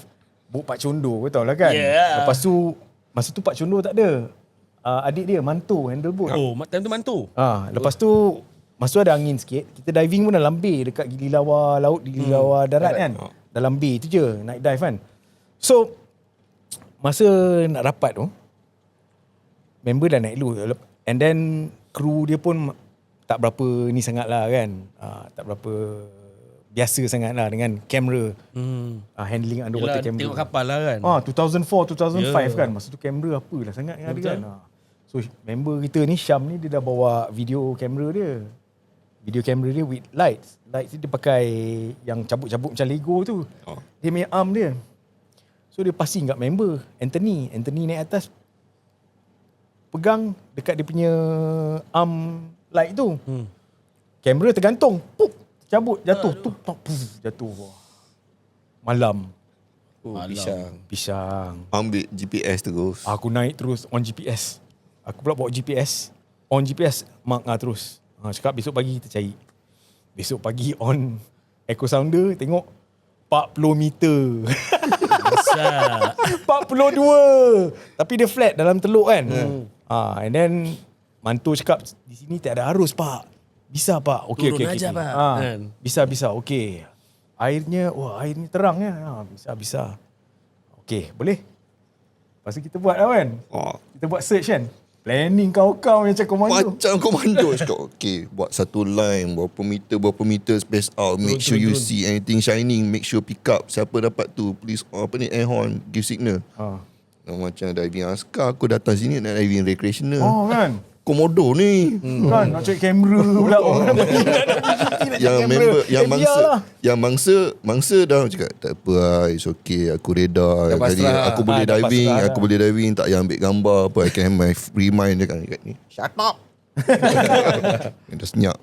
Buk Pak Condo, kau tahu lah kan. Lepas tu masa tu Pak Condo tak ada. Adik dia Manto handle boat. Time tu mantu. Lepas tu masa tu ada angin sikit. Kita diving pun dalam bay dekat Gili Lawa laut, Gili Lawa darat kan. Dalam bay tu je night dive kan. So masa nak rapat tu member dah naik dulu. And then kru dia pun tak berapa ni sangat lah kan. Tak berapa biasa sangat lah dengan kamera. Handling underwater Yelah, kamera. tengok kapal lah kan. 2004, 2005 kan. Masa tu kamera apa lah sangat yang ada kan. So member kita ni Syam ni dia dah bawa video kamera dia. Video kamera dia with lights. Lights dia pakai yang cabut-cabut macam Lego tu. Dia punya arm dia. So dia passing kat member Anthony naik atas pegang dekat dia punya arm light tu. Kamera tergantung. Pup, cabut, jatuh. Jatuh. Malam. Pisang. Ambil GPS terus. Aku naik terus on GPS. Aku pula bawa GPS. On GPS, mark terus. Cakap besok pagi kita cari. Besok pagi on echo sounder, tengok 40 meter. 42. Tapi dia flat dalam teluk kan. And then Mantu cakap, di sini tak ada arus pak. Bisa pak. Okey. Pak. Bisa. Okey. Airnya terang ya. Bisa. Okey, boleh. Lepas tu kita buat lah kan. Kita buat search kan. Planning kau macam komando. Macam komando. Cakap okay, buat satu line, berapa meter space out. Make sure you see anything shining. Make sure pick up. Siapa dapat tu, please air horn, give signal. Macam diving askar, aku datang sini nak diving recreational. Kan. Komodo ni. Kan nak cek kamera pula. Yang mangsa dah cakap tak apa lah, it's okay, aku reda. Jadi aku boleh diving, tak payah ambil gambar apa, I can have my free mind dekat ni. Shut up. Dah senyap.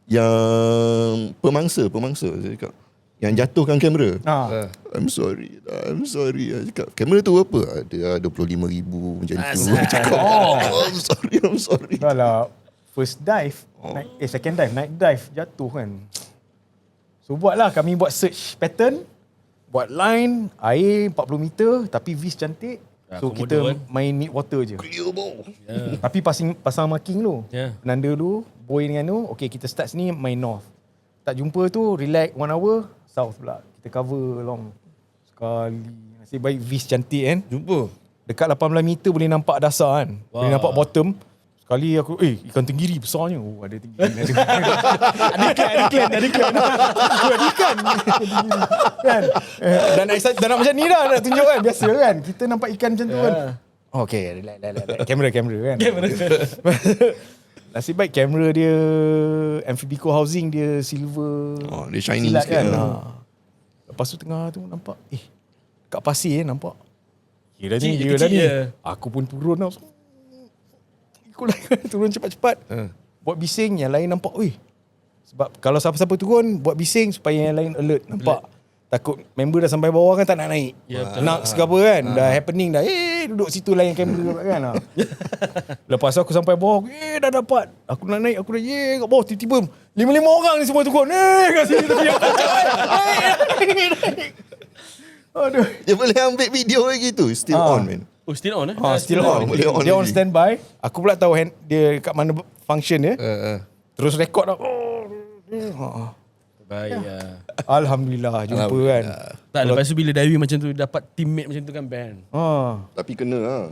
Yang pemangsa saya cakap, yang jatuhkan kamera. I'm sorry. Saya cakap, kamera tu apa? Ada 25,000 macam tu. Cakap, I'm sorry. Kalau first dive, second dive, night dive jatuh kan. So kami buat search pattern, buat line, air 40 meter tapi vis cantik. So kita main mid water je. Tapi pasang marking dulu. Penanda dulu, buoy dengan tu. Okay, kita start sini main north. Tak jumpa tu, relax 1 hour, south pula. Kita cover along sekali. Nasib baik vis cantik kan. Jumpa. Dekat 18 meter boleh nampak dasar kan. Boleh nampak bottom. Sekali aku, ikan tenggiri besarnya. Ada tenggiri. Ada ikan. Ada ikan. Kan? Dah nak macam ni dah nak tunjuk kan. Biasa kan. Kita nampak ikan macam tu kan. Okay, relax. Kamera kan. Nasib baik kamera dia Amphibico Housing dia silver. Dia shiny sikit kan. Lepas tu tengah tu nampak dekat pasir nampak Kecil je. Aku pun turun tau. Turun cepat-cepat. Buat bising, yang lain nampak. Sebab kalau siapa-siapa turun, buat bising supaya yang lain alert. Nampak. Takut member dah sampai bawah kan tak nak naik. Nak segapa kan. Dah happening dah. Duduk situ layan kamera kan. Lepas aku sampai bawah, dah dapat. Aku nak naik, aku dah kat bawah. Tiba-tiba 5 orang ni semua turun. Kat sini tapi aku naik. Aduh. Dia boleh ambil video lagi tu. Still on man. Oh, still on Still on. Boleh on Dia on lagi. standby. Aku pula tahu dia kat mana function dia. Terus rekod tau. Baik Alhamdulillah jumpa kan. Tak, lepas tu bila diving macam tu dapat teammate macam tu kan band. Tapi kena lah.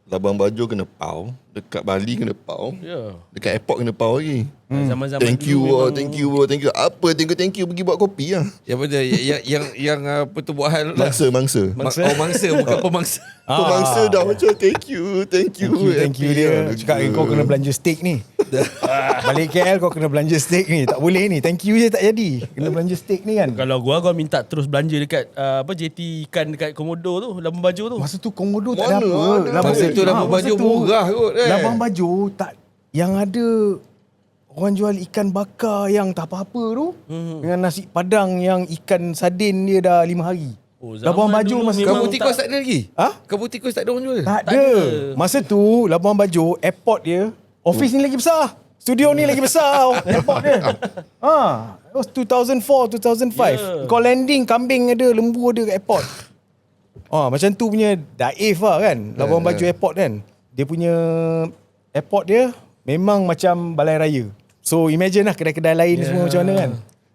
Labuan Bajo kena pau. Dekat Bali kena pau. Ya. Dekat airport kena pau lagi. Zaman-zaman Thank you dulu thank you. Apa thank you pergi buat kopi lah. Yang betul yang apa tu buat hal Mangsa mangsa bukan pemangsa. Pemangsa dah macam thank you. Thank you dia. Cakap kau kena belanja steak ni. Balik KL kau kena belanja steak ni. Tak boleh ni. Thank you je tak jadi. Kena belanja steak ni kan. Kalau gua minta terus belanja dekat JT ikan dekat Komodo tu, Labuan Bajo tu. Masa tu Komodo tak ada Mana apa. ada? Masa tu Labuan Bajo murah kot. Labuan Bajo tak yang ada orang jual ikan bakar yang tak apa-apa tu. Dengan nasi padang yang ikan sardin dia dah 5 hari. Labuan Bajo masa Kampung Tikus tak ada lagi? Ha? Kampung Tikus tak ada orang jual? Tak ada. Masa tu Labuan Bajo airport dia, office ni lagi besar. Studio ni lagi besar airport dia. It was 2004, 2005. Kau landing kambing ada, lembu ada kat airport. Macam tu punya daif lah kan. Labuan Bajo airport kan. Dia punya airport dia memang macam balai raya. So imagine lah kedai-kedai lain semua macam mana kan.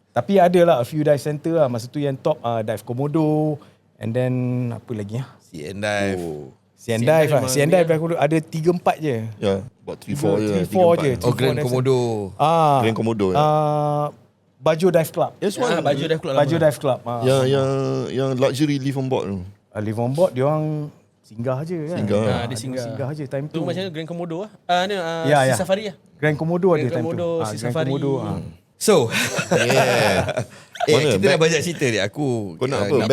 Tapi ada lah a few dive center lah. Masa tu yang top Dive Komodo. And then apa lagi lah. CN Dive. CN Dive lah. CN Dive ada 3-4 je. Ya, buat 3-4 je. 3-4 je. Oh, Grand Komodo. Grand Komodo. Bajo Dive Club. Yes, one. Baju Dive Club. Bajo Dive Club. Yang luxury live on board tu. Live on board, dia orang singgah je kan. Dia singgah je time tu. tu. Macam Grand Komodo Ya. Sea Safari lah. Grand Komodo ada Grand time tu. Komodo, Sea Grand Safari. Komodo. So, Mana? kita dah banyak cerita ni. Aku Kau nak apa?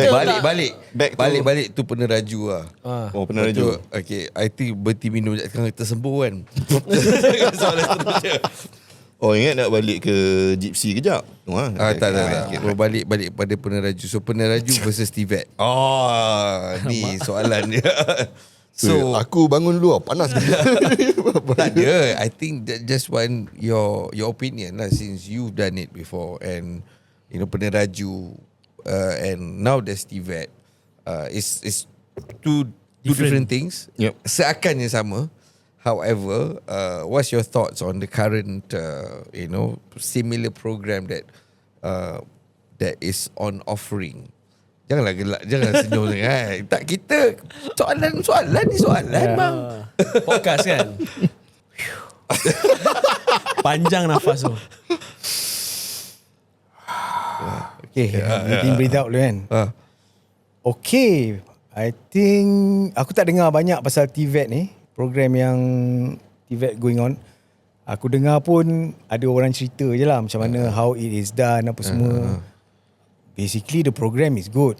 balik tu peneraju lah. Oh, peneraju. Okay, I think berhenti minum sekarang tersembuh kan. Soalan seterusnya. Oh, ingat nak balik ke Gypsy kejap? Tak. Balik pada peneraju. So peneraju versus Tivet. Ni soalan dia. So aku bangun dulu panas. Tak ada. I think that just want your opinion lah, since you've done it before and peneraju and now there's Tivet. It's two different things. Yep. Seakannya sama. However, what's your thoughts on the current similar program that is on offering? Janganlah gelak, jangan senyum sangat. Tak, kita soalan ni bang. Podcast kan. Panjang nafas tu. Okay, breathe out dulu kan. Okay, I think aku tak dengar banyak pasal TVET ni, program yang TVET going on. Aku dengar pun ada orang cerita je lah macam mana how it is done apa semua. Basically the program is good.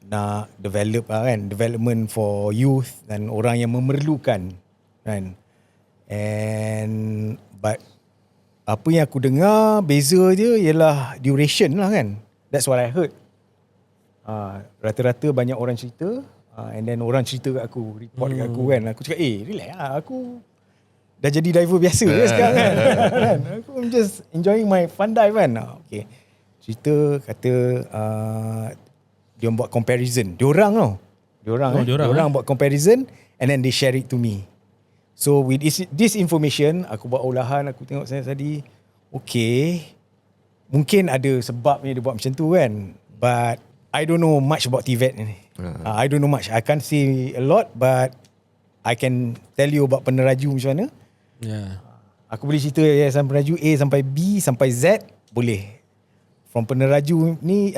Nak develop lah kan, development for youth dan orang yang memerlukan kan. But apa yang aku dengar beza dia ialah duration lah kan. That's what I heard. Rata-rata banyak orang cerita and then orang cerita kat aku, report kat aku kan. Aku cakap relax lah, aku dah jadi diver biasa je sekarang kan. Aku just enjoying my fun dive kan. Okay. Cerita kata dia buat comparison. Diorang buat comparison and then they share it to me. So with this information, aku buat olahan, aku tengok saya tadi, okay, mungkin ada sebabnya dia buat macam tu kan. But I don't know much about TVET ni. I don't know much. I can't say a lot, but I can tell you about peneraju macam mana. Aku boleh cerita yayasan peneraju A sampai B sampai Z, boleh. From peneraju ni,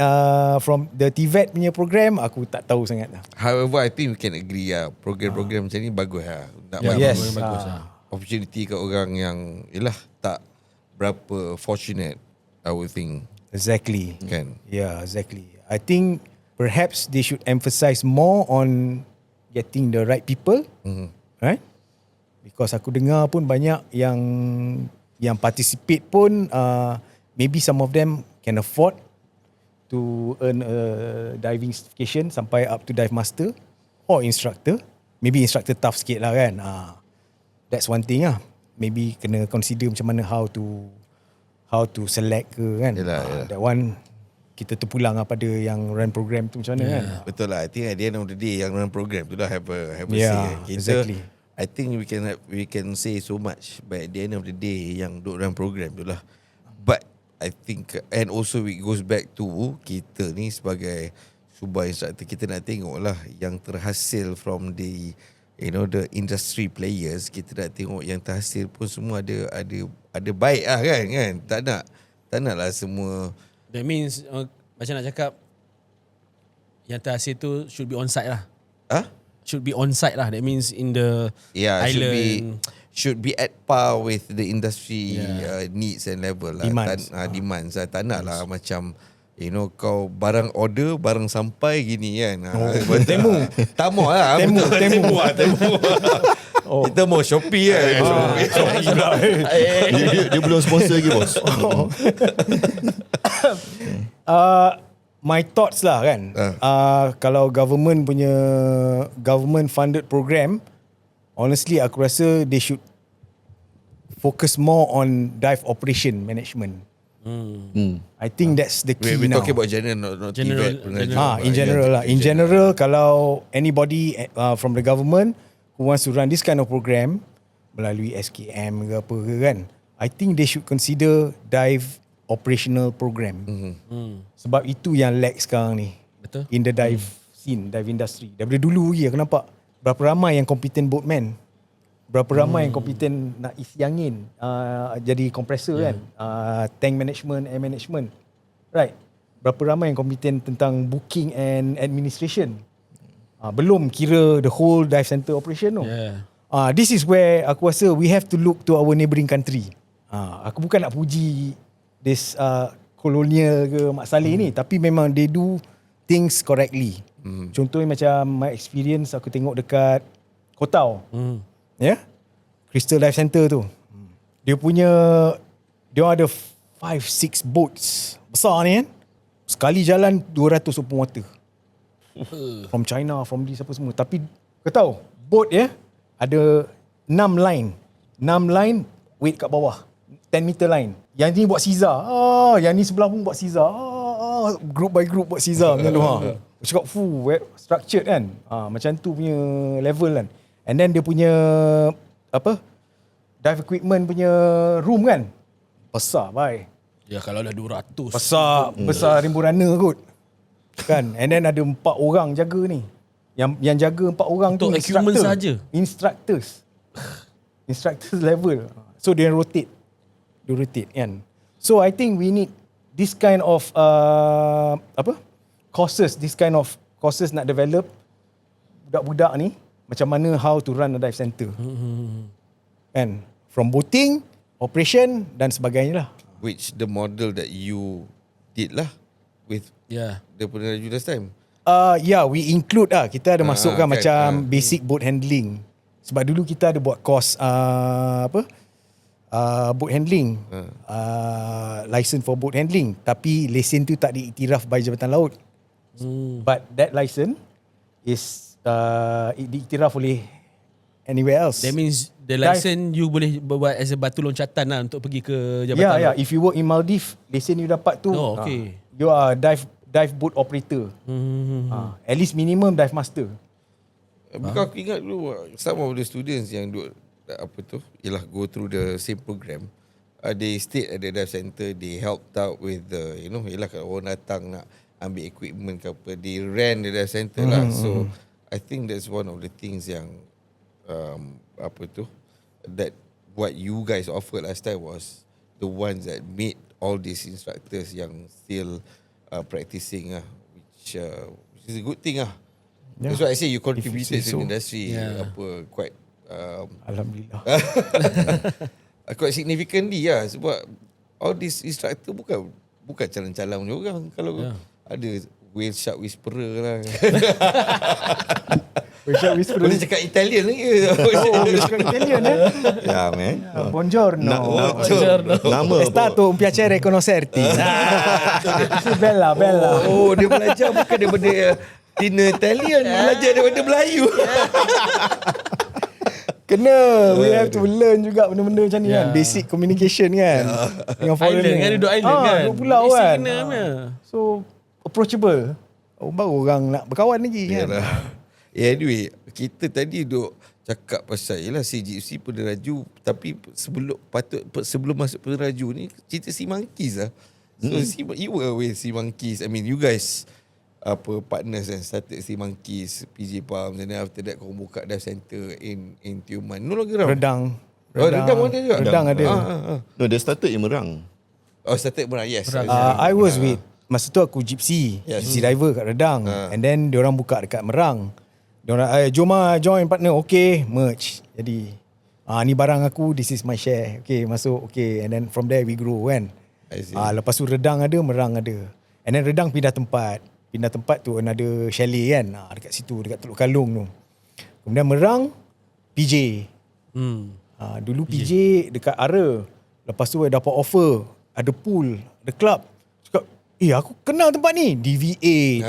from the TVET punya program, aku tak tahu sangat lah. However, I think we can agree lah, program-program macam ni bagus lah. Bagus lah. Opportunity kat orang yang tak berapa fortunate, I would think. Exactly. Kan? Yeah, exactly. I think perhaps they should emphasize more on getting the right people, right? Because aku dengar pun banyak yang participate pun maybe some of them can afford to earn a diving certification sampai up to dive master or instructor. Maybe instructor tough sikit lah kan. That's one thing lah. Maybe kena consider macam mana how to select ke kan. Yelah. That one kita terpulang pada yang run program tu macam mana kan. Betul lah. I think at the end of the day yang run program tu lah have a Yeah, say. Kita, exactly. I think we can say so much, but at the end of the day yang duk run program tu lah. But I think, and also it goes back to kita ni sebagai Suba instructor, kita nak tengok lah yang terhasil from the the industry players. Kita nak tengok yang terhasil pun semua ada baik lah kan. Tak nak lah semua. That means macam nak cakap yang terhasil tu should be on site lah. Should be on site lah. That means in the island. Should be at par with the industry needs and level lah. Demands lah. Tak nak lah macam kau barang order, barang sampai gini kan. Temu. Tamu lah. Temu. Kita mau Shopee kan. Shopee pula. Dia belum sponsor lagi bos. My thoughts lah kan. Kalau government funded program, honestly aku rasa they should focus more on dive operation management. I think that's the key We're now. talking about general, not General. In general, kalau anybody from the government who wants to run this kind of program melalui SKM ke apa ke kan, I think they should consider dive operational program. Sebab itu yang lack sekarang ni. Betul. In the dive scene, dive industry. Daripada dulu lagi aku nampak berapa ramai yang competent boatman. Berapa ramai yang kompeten nak isi angin, jadi kompresor kan, tank management, air management, right? Berapa ramai yang kompeten tentang booking and administration. Belum kira the whole dive center operation tu. This is where aku rasa we have to look to our neighbouring country. Aku bukan nak puji this colonial ke Mak Saleh ni, tapi memang they do things correctly. Contohnya macam my experience aku tengok dekat Kotau. Crystal Dive Center tu. Dia ada 5-6 boats besar ni kan. Sekali jalan 200 open water. From China, from this apa semua. Tapi kau tahu, boat ada 6 line. 6 line weight kat bawah. 10 meter line. Yang ni buat Caesar. Yang ni sebelah pun buat Caesar. Group by group buat Caesar macam tu. Cakap structured kan. Macam tu punya level kan. And then dia punya dive equipment punya room kan. Besar bhai. Ya kalau ada 200. Besar rimbu runner kot. Kan. And then ada 4 orang jaga ni. Yang jaga 4 orang untuk tu equipment saja. Instructors level. So dia rotate kan. So I think we need this kind of courses, nak develop budak-budak ni macam mana how to run a dive center. Kan? From boating, operation dan sebagainya lah. Which the model that you did lah with the peneraju last time. We include lah. Kita ada masukkan kan. macam basic boat handling. Sebab dulu kita ada buat course boat handling. License for boat handling. Tapi lesen tu tak diiktiraf by Jabatan Laut. But that license is diiktiraf oleh anywhere else. That means the license you boleh buat as a batu loncatan lah untuk pergi ke Jabatan Laut. If you work in Maldives, lesen you dapat tu. You are dive boat operator. At least minimum dive master. Because aku ingat dulu some of the students yang go through the same program. They stayed at the dive center. They helped out with the kalau orang datang nak ambil equipment ke apa, they ran the dive center lah. So I think that's one of the things yang that what you guys offered last time was the ones that made all these instructors yang still practicing which is a good thing That's why I say you contributed to the industry quite Alhamdulillah. quite significantly sebab all these instructor bukan calon-calon orang. Kalau ada whale shark whisperer lah. Facial whisperer. Boleh cakap Italian lagi ke? Boleh cakap Italian Ya, man. Buongiorno. Nama È stato un piacere conoscerti. Bella. Oh, dia belajar bukan daripada dinner Italian, belajar daripada Melayu. Kena. We have to learn juga benda-benda macam ni kan. Basic communication kan. Dengan foreigner. Island kan, duduk island kan. Duduk pulau Basic kan. kena punya. So, approachable. Baru orang nak berkawan lagi kan. Anyway, kita tadi duk cakap pasal yalah CGC peneraju, tapi sebelum masuk peneraju ni cerita Sea Monkeys lah. So you were with Sea Monkeys. I mean you guys partners and started Sea Monkeys, PJ Palms, and then after that kau buka dive center in Tioman. No longer Redang. Redang ada juga. Redang ada. No, they started in Merang. Oh, started Merang, yes. I was with, masa tu aku gypsy diver kat Redang. And then diorang buka dekat Merang. Diorang jom join partner. Okay, merge. Jadi ni barang aku, this is my share. Okay, masuk. Okay, and then from there we grow kan. Lepas tu Redang ada, Merang ada. And then Redang pindah tempat tu another chalet kan. Dekat situ, dekat Teluk Kalung tu. Kemudian Merang, PJ. Dulu PJ dekat Ara. Lepas tu dapat offer, ada pool, ada club. Cakap, aku kenal tempat ni, DVA.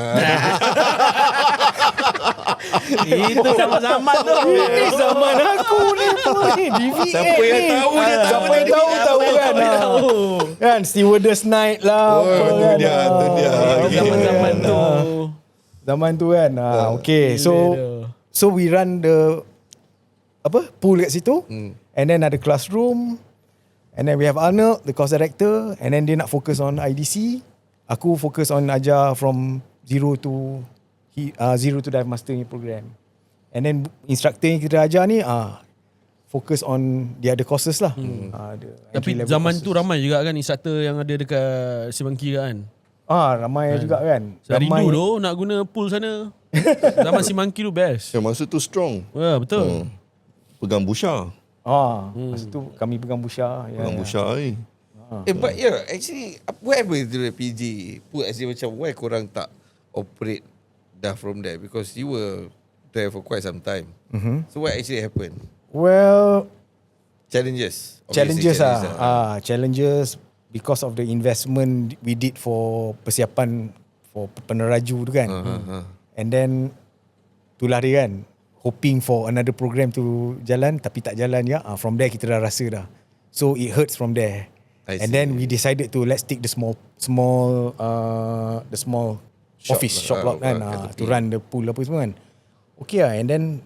Itu zaman-zaman tu. Ini zaman aku ni DVA. Siapa yang tahu dia Siapa yang tahu kan. Kan stewardess night lah. Tu dia. Zaman-zaman tu. Zaman tu kan. Okay, so we run the pool kat situ. And then ada classroom. And then we have Arnold, the course director. And then dia nak fokus on IDC. Aku fokus on ajar from zero to dive master ni program. And then instructor yang kita ajar ni fokus on dia ada courses lah. Tapi zaman tu ramai juga kan instructor yang ada dekat Sea Monkey kan. Ramai juga kan. Saya rindu tu nak guna pool sana. Zaman Sea Monkey tu best. Masa tu strong. Betul. Pegang busha. Masa tu kami pegang busha. Pegang busha ni. But actually what happened to the PG? Put as macam why korang tak operate dah from there, because you were there for quite some time. So what actually happened? Well, Challenges because of the investment we did for persiapan for peneraju tu kan. And then itulah dia kan, hoping for another program to jalan tapi tak jalan ya. From there kita dah rasa dah. So it hurts from there. And then we decided to let's take the small office shop lot kan, to run the pool apa semua kan. Okay lah. And then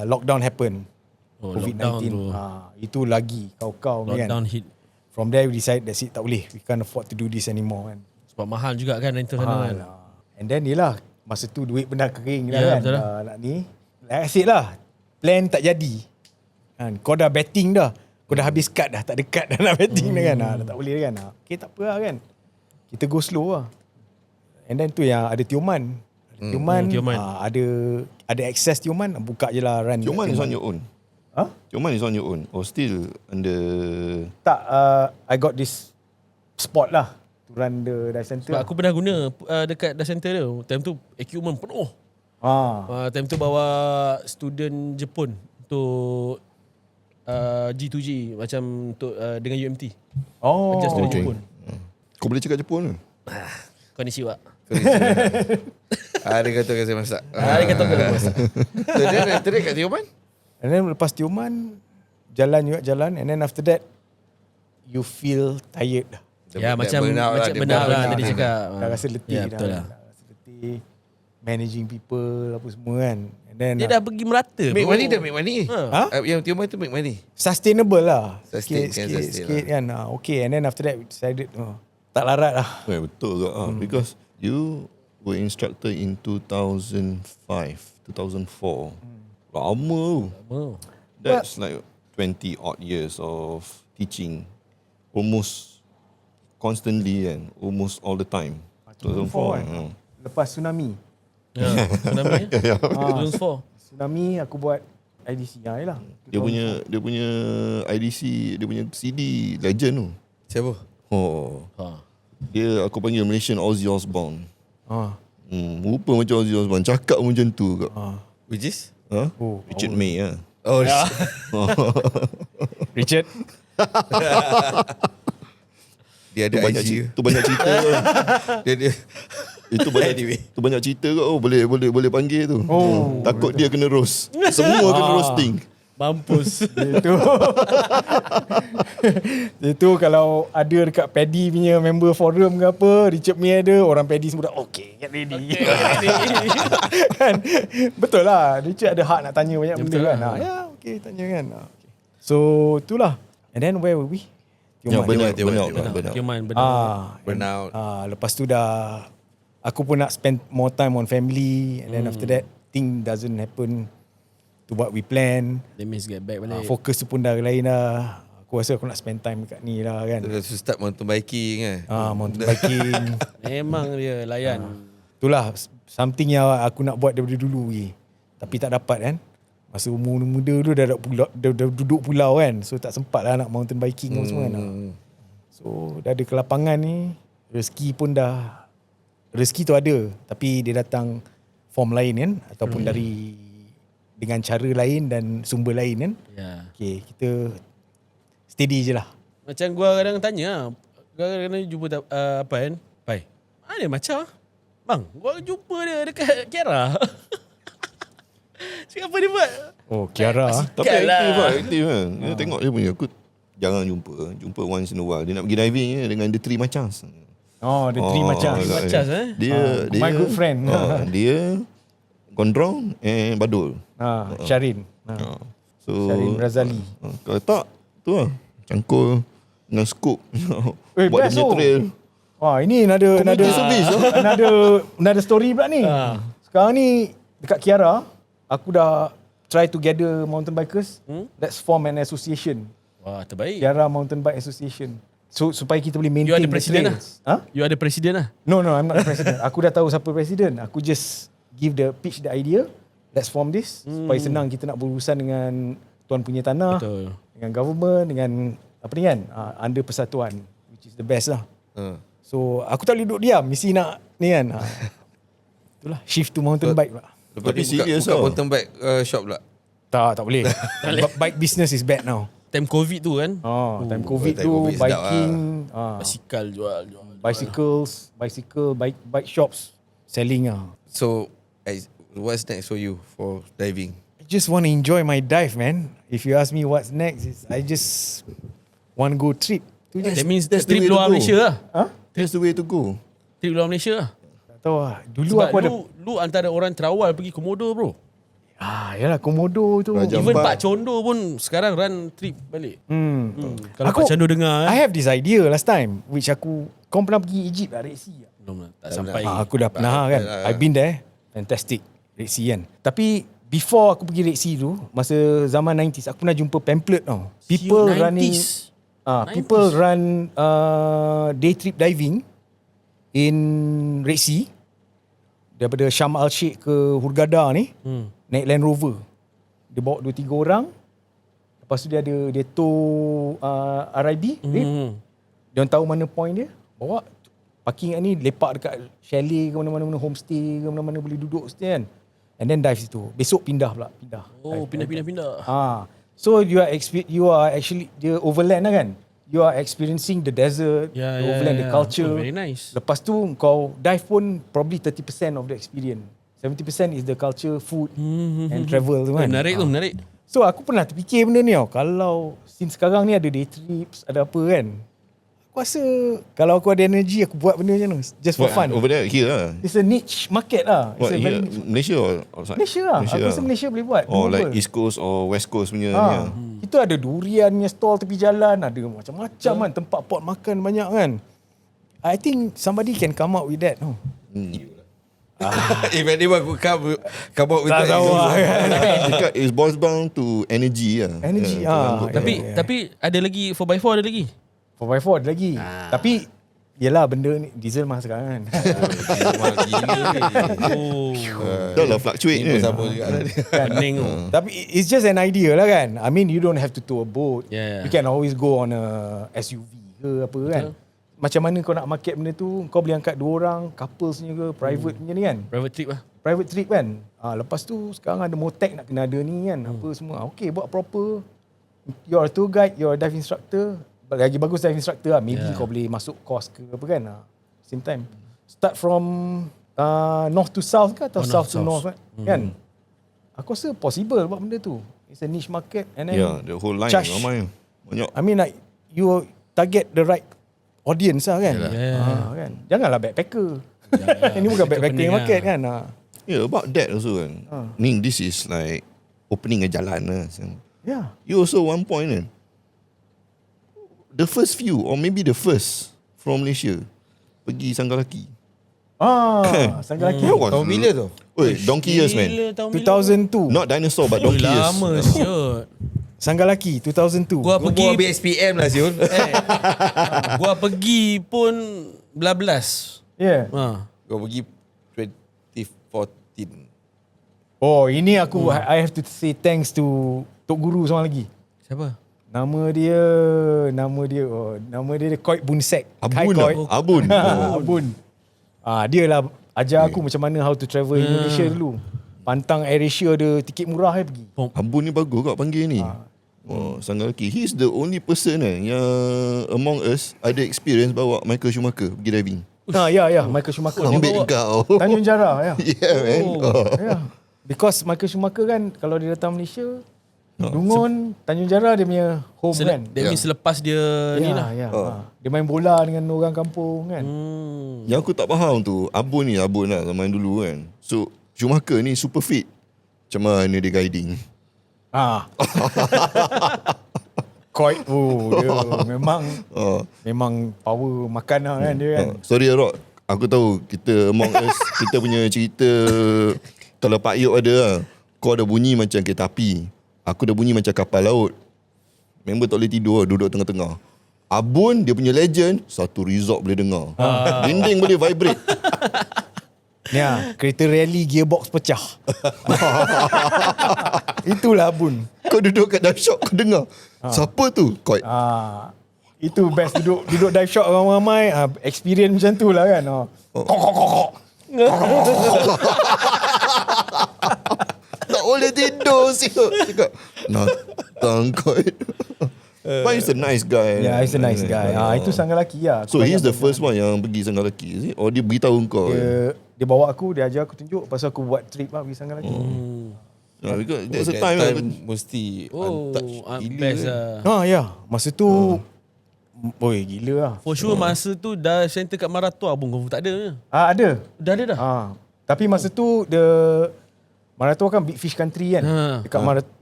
lockdown happen. COVID-19 itu lagi kau lockdown kan. hit. From there we decide that's it, tak boleh, we can't afford to do this anymore kan. Sebab mahal juga kan rental sana kan. And then yelah, masa tu duit benda kering Ya, kan. Nak ni like I said lah, plan tak jadi kan. Kau dah betting dah, kau dah habis kad dah, tak ada kad dah nak betting dah kan. Dah tak boleh kan. Okay, tak apa lah kan, kita go slow lah. And then tu yang ada Tioman. Tioman. Ada access Tioman, buka je lah run. Tioman is on your own. Tioman is on your own or still under? Tak, I got this spot lah to run the dive center. Sebab aku pernah guna dekat dive center tu. Time tu equipment penuh. Time tu bawa student Jepun untuk G2G macam untuk dengan UMT. Ajar student Jepun. Kau boleh cakap Jepun ke? Konnichiwa. Dia kata saya masak. Dia kata saya masak. So dia kat Tioman. And then lepas Tioman jalan. And then after that you feel tired dah. Ya, macam benar lah tadi cakap. Dah rasa letih dah. Betul lah. Rasa letih managing people apa semua kan. And then Dia dah pergi merata. Make money dah make money. Yang Tioman tu make money. Sustainable lah. Sustain Sikit kan. Okay, and then after that we decided tak larat lah. Betul ke? Because you were instructor in 2005, 2004. Lama. That's like 20 odd years of teaching. Almost constantly and almost all the time. 2004 kan. Lepas tsunami. Tsunami 2004. Tsunami aku buat IDC lah. Dia punya IDC, dia punya CD legend tu. Siapa? Dia aku panggil Malaysian Ozzy Osbourne. Rupa macam Ozzy Osbourne, cakap macam tu kak. Which is? Richard May lah. Oh, Richard. dia ada IG. Tu banyak cerita kan. Dia Itu banyak cerita kot. Boleh panggil tu. Takut dia kena roast. Semua kena roasting. Mampus. Itu kalau ada dekat Paddy punya member forum ke apa, Richard May ada, orang Paddy semua dah get ready. Kan? Betul lah, Richard ada hak nak tanya banyak benda kan. Tanya kan. So itulah. And then where were we? Burnout. burnout. Lepas tu dah aku pun nak spend more time on family, and then after that thing doesn't happen to what we plan. That means get back balik. Fokus tu pun dah lain dah. Aku rasa aku nak spend time kat ni lah kan. So start mountain biking Mountain biking. Memang dia layan. Itulah something yang aku nak buat daripada dulu lagi. Tapi tak dapat kan. Masa umur muda tu dah duduk pulau kan. So tak sempat lah nak mountain biking semua kan. So dah ada kelapangan ni. Rezeki pun dah. Rezeki tu ada. Tapi dia datang form lain kan. Ataupun dari dengan cara lain dan sumber lain kan. Okay, kita steady je lah. Macam gua kadang tanya, kadang-kadang jumpa apa kan? Pai, mana macam? Bang, gua jumpa dia dekat Kiara. Cakap apa dia buat? Oh, Kiara. Tapi aktif kan. Dia tengok dia punya. Aku jarang jumpa once in a while. Dia nak pergi diving dengan The Three Machas. The Three Machas. Dia my good friend. Dia Gondrong and Badul. Syarin. So Syarin Razali. Kalau tak tu lah cangkul dengan scoop. Buat dia punya trail. Ini another story pula ni. Sekarang ni dekat Kiara, aku dah try to gather mountain bikers. Let's form an association. Wah, terbaik. Kiara Mountain Bike Association. So supaya kita boleh maintain. You ada presiden lah? You ada presiden lah? No, I'm not the president. Aku dah tahu siapa presiden. Aku just pitch the idea. Let's form this. Supaya senang kita nak berurusan dengan tuan punya tanah. Betul. Dengan government, dengan apa ni kan, under persatuan, which is the best lah. So aku tak boleh duduk diam, mesti nak ni kan. Itulah shift to mountain bike pula. Lepas ni buka mountain bike shop pula. Tak boleh. Bike business is bad now. Time COVID tu kan? Time COVID tu biking, basikal jual. bike shops selling So what's next for you for diving? I just want to enjoy my dive, man. If you ask me what's next, I just want to go trip. That means trip luar Malaysia lah. That's the way to go. Trip luar Malaysia lah. Tak tahu lah. Dulu Sebab aku ada. Lu antara orang terawal pergi Komodo bro. Yalah Komodo tu. Even Pak Condo pun sekarang run trip balik. Kalau Pak Condo dengar I have this idea last time, which kau pernah pergi Egypt lah, Red Sea? Belum lah, tak sampai. Aku dah pernah kan. I've been there. Fantastic. Red Sea kan. Tapi before aku pergi Red Sea tu, masa zaman 90s, aku pernah jumpa pamphlet tau. People running people run day trip diving in Red Sea daripada Sharm El Sheikh ke Hurghada ni. Naik Land Rover. Dia bawa 2-3 orang. Lepas tu dia tow RIB. Dia tahu mana point dia. Bawa parking kat ni, lepak dekat chalet ke mana-mana, homestay ke mana-mana boleh duduk situ kan. And then dive situ. Besok pindah pula. Pindah. So you are actually dia overland lah kan. You are experiencing the desert, the overland, the culture. Very nice. Lepas tu kau dive pun probably 30% of the experience. 70% is the culture, food and travel tu kan. Menarik. So aku pernah terfikir benda ni tau. Kalau since sekarang ni ada day trips, ada apa kan. Aku rasa kalau aku ada energy, aku buat benda macam tu. Just for fun. Over there, here lah. It's a niche market lah. What, here, Malaysia or outside? Malaysia lah. Aku rasa Malaysia boleh buat. Or like East Coast or West Coast punya ni lah. Itu ada durian punya stall tepi jalan. Ada macam-macam kan. Tempat pot makan banyak kan. I think somebody can come up with that. If anyone could come up with that. It boils down to energy lah. Energy. Tapi ada lagi 4x4 ada lagi. 4x4 ada lagi. Tapi yelah benda ni diesel mahal sekarang kan. Dah lah fluctuate ni. Sama juga Pening tu. Tapi it's just an idea lah kan. I mean you don't have to tow a boat. Yeah. You can always go on a SUV ke apa kan. Macam mana kau nak market benda tu, kau boleh angkat 2 orang, couples punya ke, private punya ni kan. Private trip lah. private trip kan. Lepas tu sekarang ada Motec nak kena ada ni kan. Apa semua. Okay, buat proper. You're a tour guide, you're a dive instructor. Lagi bagus dive instructor lah. Maybe kau boleh masuk course ke apa kan. Same time. Start from north to south ke atau south to north kan. Aku rasa possible buat benda tu. It's a niche market and then the whole line charge. ramai. Banyak. I mean like you target the right audience lah kan. Kan. Janganlah backpacker. Ini bukan backpacker market kan. Yeah, about that also kan. This is like opening a jalan lah. Yeah. You also one point kan. The first few or maybe the first from Malaysia pergi Sanggalaki. Sanggalaki. Tahun bila tu? Oi, donkey years man. 2002. Not dinosaur but donkey years. Lama siot. Sanggalaki 2002. Gua pergi BSPM lah Syul. gua pergi pun belas. Yeah. Kau pergi 2014. Oh, ini aku I have to say thanks to Tok Guru seorang lagi. Siapa? Nama dia Koit Bunsek. Abun lah. Abun. Abun. Dia lah ajar aku macam mana how to travel Indonesia dulu. Pantang AirAsia ada tiket murah pergi. Abun ni bagus kau panggil ni. Sanggalaki. He's the only person yang among us ada experience bawa Michael Schumacher pergi diving. Ya, Michael Schumacher. Ambil kau. Tanjung Jara, ya. Yeah man. Yeah. Because Michael Schumacher kan kalau dia datang Malaysia, Dungun, Tanjung Jara dia punya home kan. That means selepas dia ni lah. Dia main bola dengan orang kampung kan. Yang aku tak faham tu, Abun lah zaman dulu kan. So Schumacher ni super fit. Macam mana dia guiding? Koit dia memang power makan lah kan dia kan. Sorry Rock, aku tahu kita among us kita punya cerita kalau Pak Yop ada lah. Kau ada bunyi macam kereta api. Aku dah bunyi macam kapal laut. Member tak boleh tidur, duduk tengah-tengah. Abun, dia punya legend, satu resort boleh dengar. Dinding boleh vibrate. Ya, kereta rally gearbox pecah. Itulah Abun. Kau duduk kat dive shop, kau dengar. Siapa tu? Koit. Itu best duduk dive shop ramai-ramai. Experience macam tu lah kan. Kok. Tak boleh tidur siap. Cakap Natang Koit. But he's a nice guy. Yeah, he's a nice guy. Itu Sanggalaki lah. So he's the first one yang pergi Sanggalaki, is it? Or dia beritahu kau? Dia bawa aku, dia ajar aku tunjuk. Lepas aku buat trip lah pergi Sanggalaki. Because there's a That time mesti Best lah. Ya. Masa tu gila lah. For sure masa tu dive center kat Maratua pun kau tak ada. Ada. Dah ada dah. Tapi masa tu Maratua kan big fish country kan.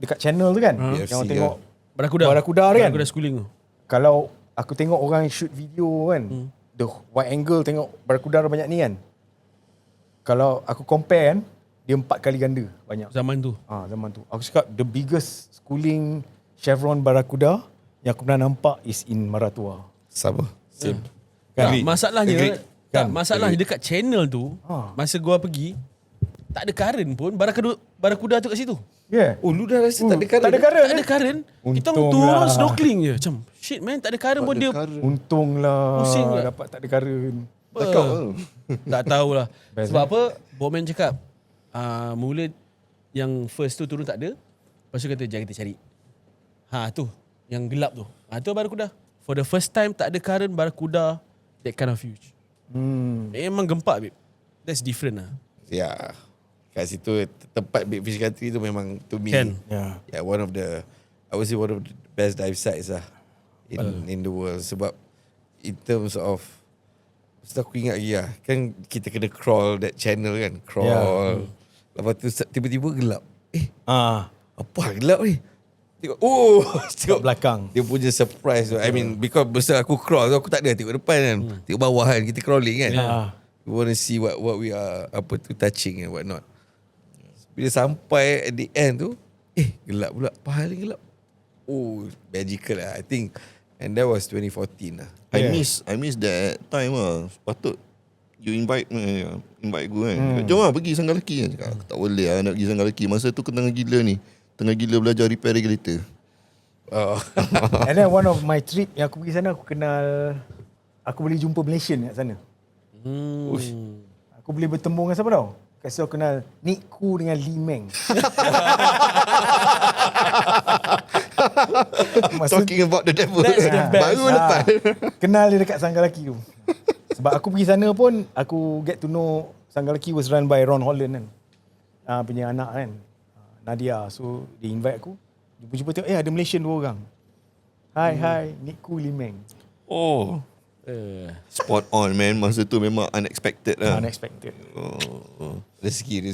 Dekat channel tu kan. Yang orang tengok Barakuda kan. Barakuda schooling tu. Kalau aku tengok orang shoot video kan, the wide angle tengok Barakuda banyak ni kan. Kalau aku compare kan, dia 4 kali ganda banyak. Zaman tu. Zaman tu. Aku cakap the biggest schooling chevron Barakuda yang aku pernah nampak is in Maratua. Sama. Same. Masalahnya dekat channel tu, masa gua pergi, tak ada current pun Barakuda tu kat situ. Yeah. Oh, lu dah rasa tak ada current? Tak ada current. Kita Untung turun lah. snorkeling je. Macam shit man, tak ada current pun dia. Untunglah Pusing ke? dapat tak ada current. Tak tahulah. Sebab apa? Bowman cakap mula yang first tu turun tak ada. Lepas tu kata jangan kita cari. Tu yang gelap tu. Tu Barakuda. For the first time tak ada current Barakuda that kind of huge. Memang gempak babe. That's different lah. Ya. Kat situ tempat Big Fish Country tu memang to me one of the I would say one of the best dive sites lah in the world. Sebab in terms of aku ingat lagi lah, kan kita kena crawl that channel kan, crawl. Lepas tu tiba-tiba gelap. Apa gelap ni? Tengok belakang. Dia punya surprise tu. I mean because besar aku crawl tu, aku tak ada tengok depan kan. Tengok bawah kan, kita crawling kan. We want to see what we are touching and what not. Bila sampai at the end tu, gelap pula. Paling gelap. Magical lah I think. And that was 2014 lah. I miss that time lah. Patut you invite gue kan. Jom lah pergi Sanggalaki kan. Cakap, aku tak boleh lah nak pergi Sanggalaki. Masa tu tengah gila ni. Tengah gila belajar repair regulator. And then one of my trip yang aku pergi sana, aku boleh jumpa Malaysian kat sana. Aku boleh bertemu dengan siapa tau? kasi aku kenal Nick Khoo dengan Lee Meng. Talking about the devil. That's the best. Baru lepas. Kenal dia dekat Sanggalaki tu. Sebab aku pergi sana pun, aku get to know Sanggalaki was run by Ron Holland kan. Punya anak kan, Nadia. So, dia invite aku. Jumpa-jumpa tengok, ada Malaysian 2 orang. Hi, Nick Khoo, Lee Meng. Oh. Spot on man. Masa tu memang unexpected lah. Unexpected. Rezeki.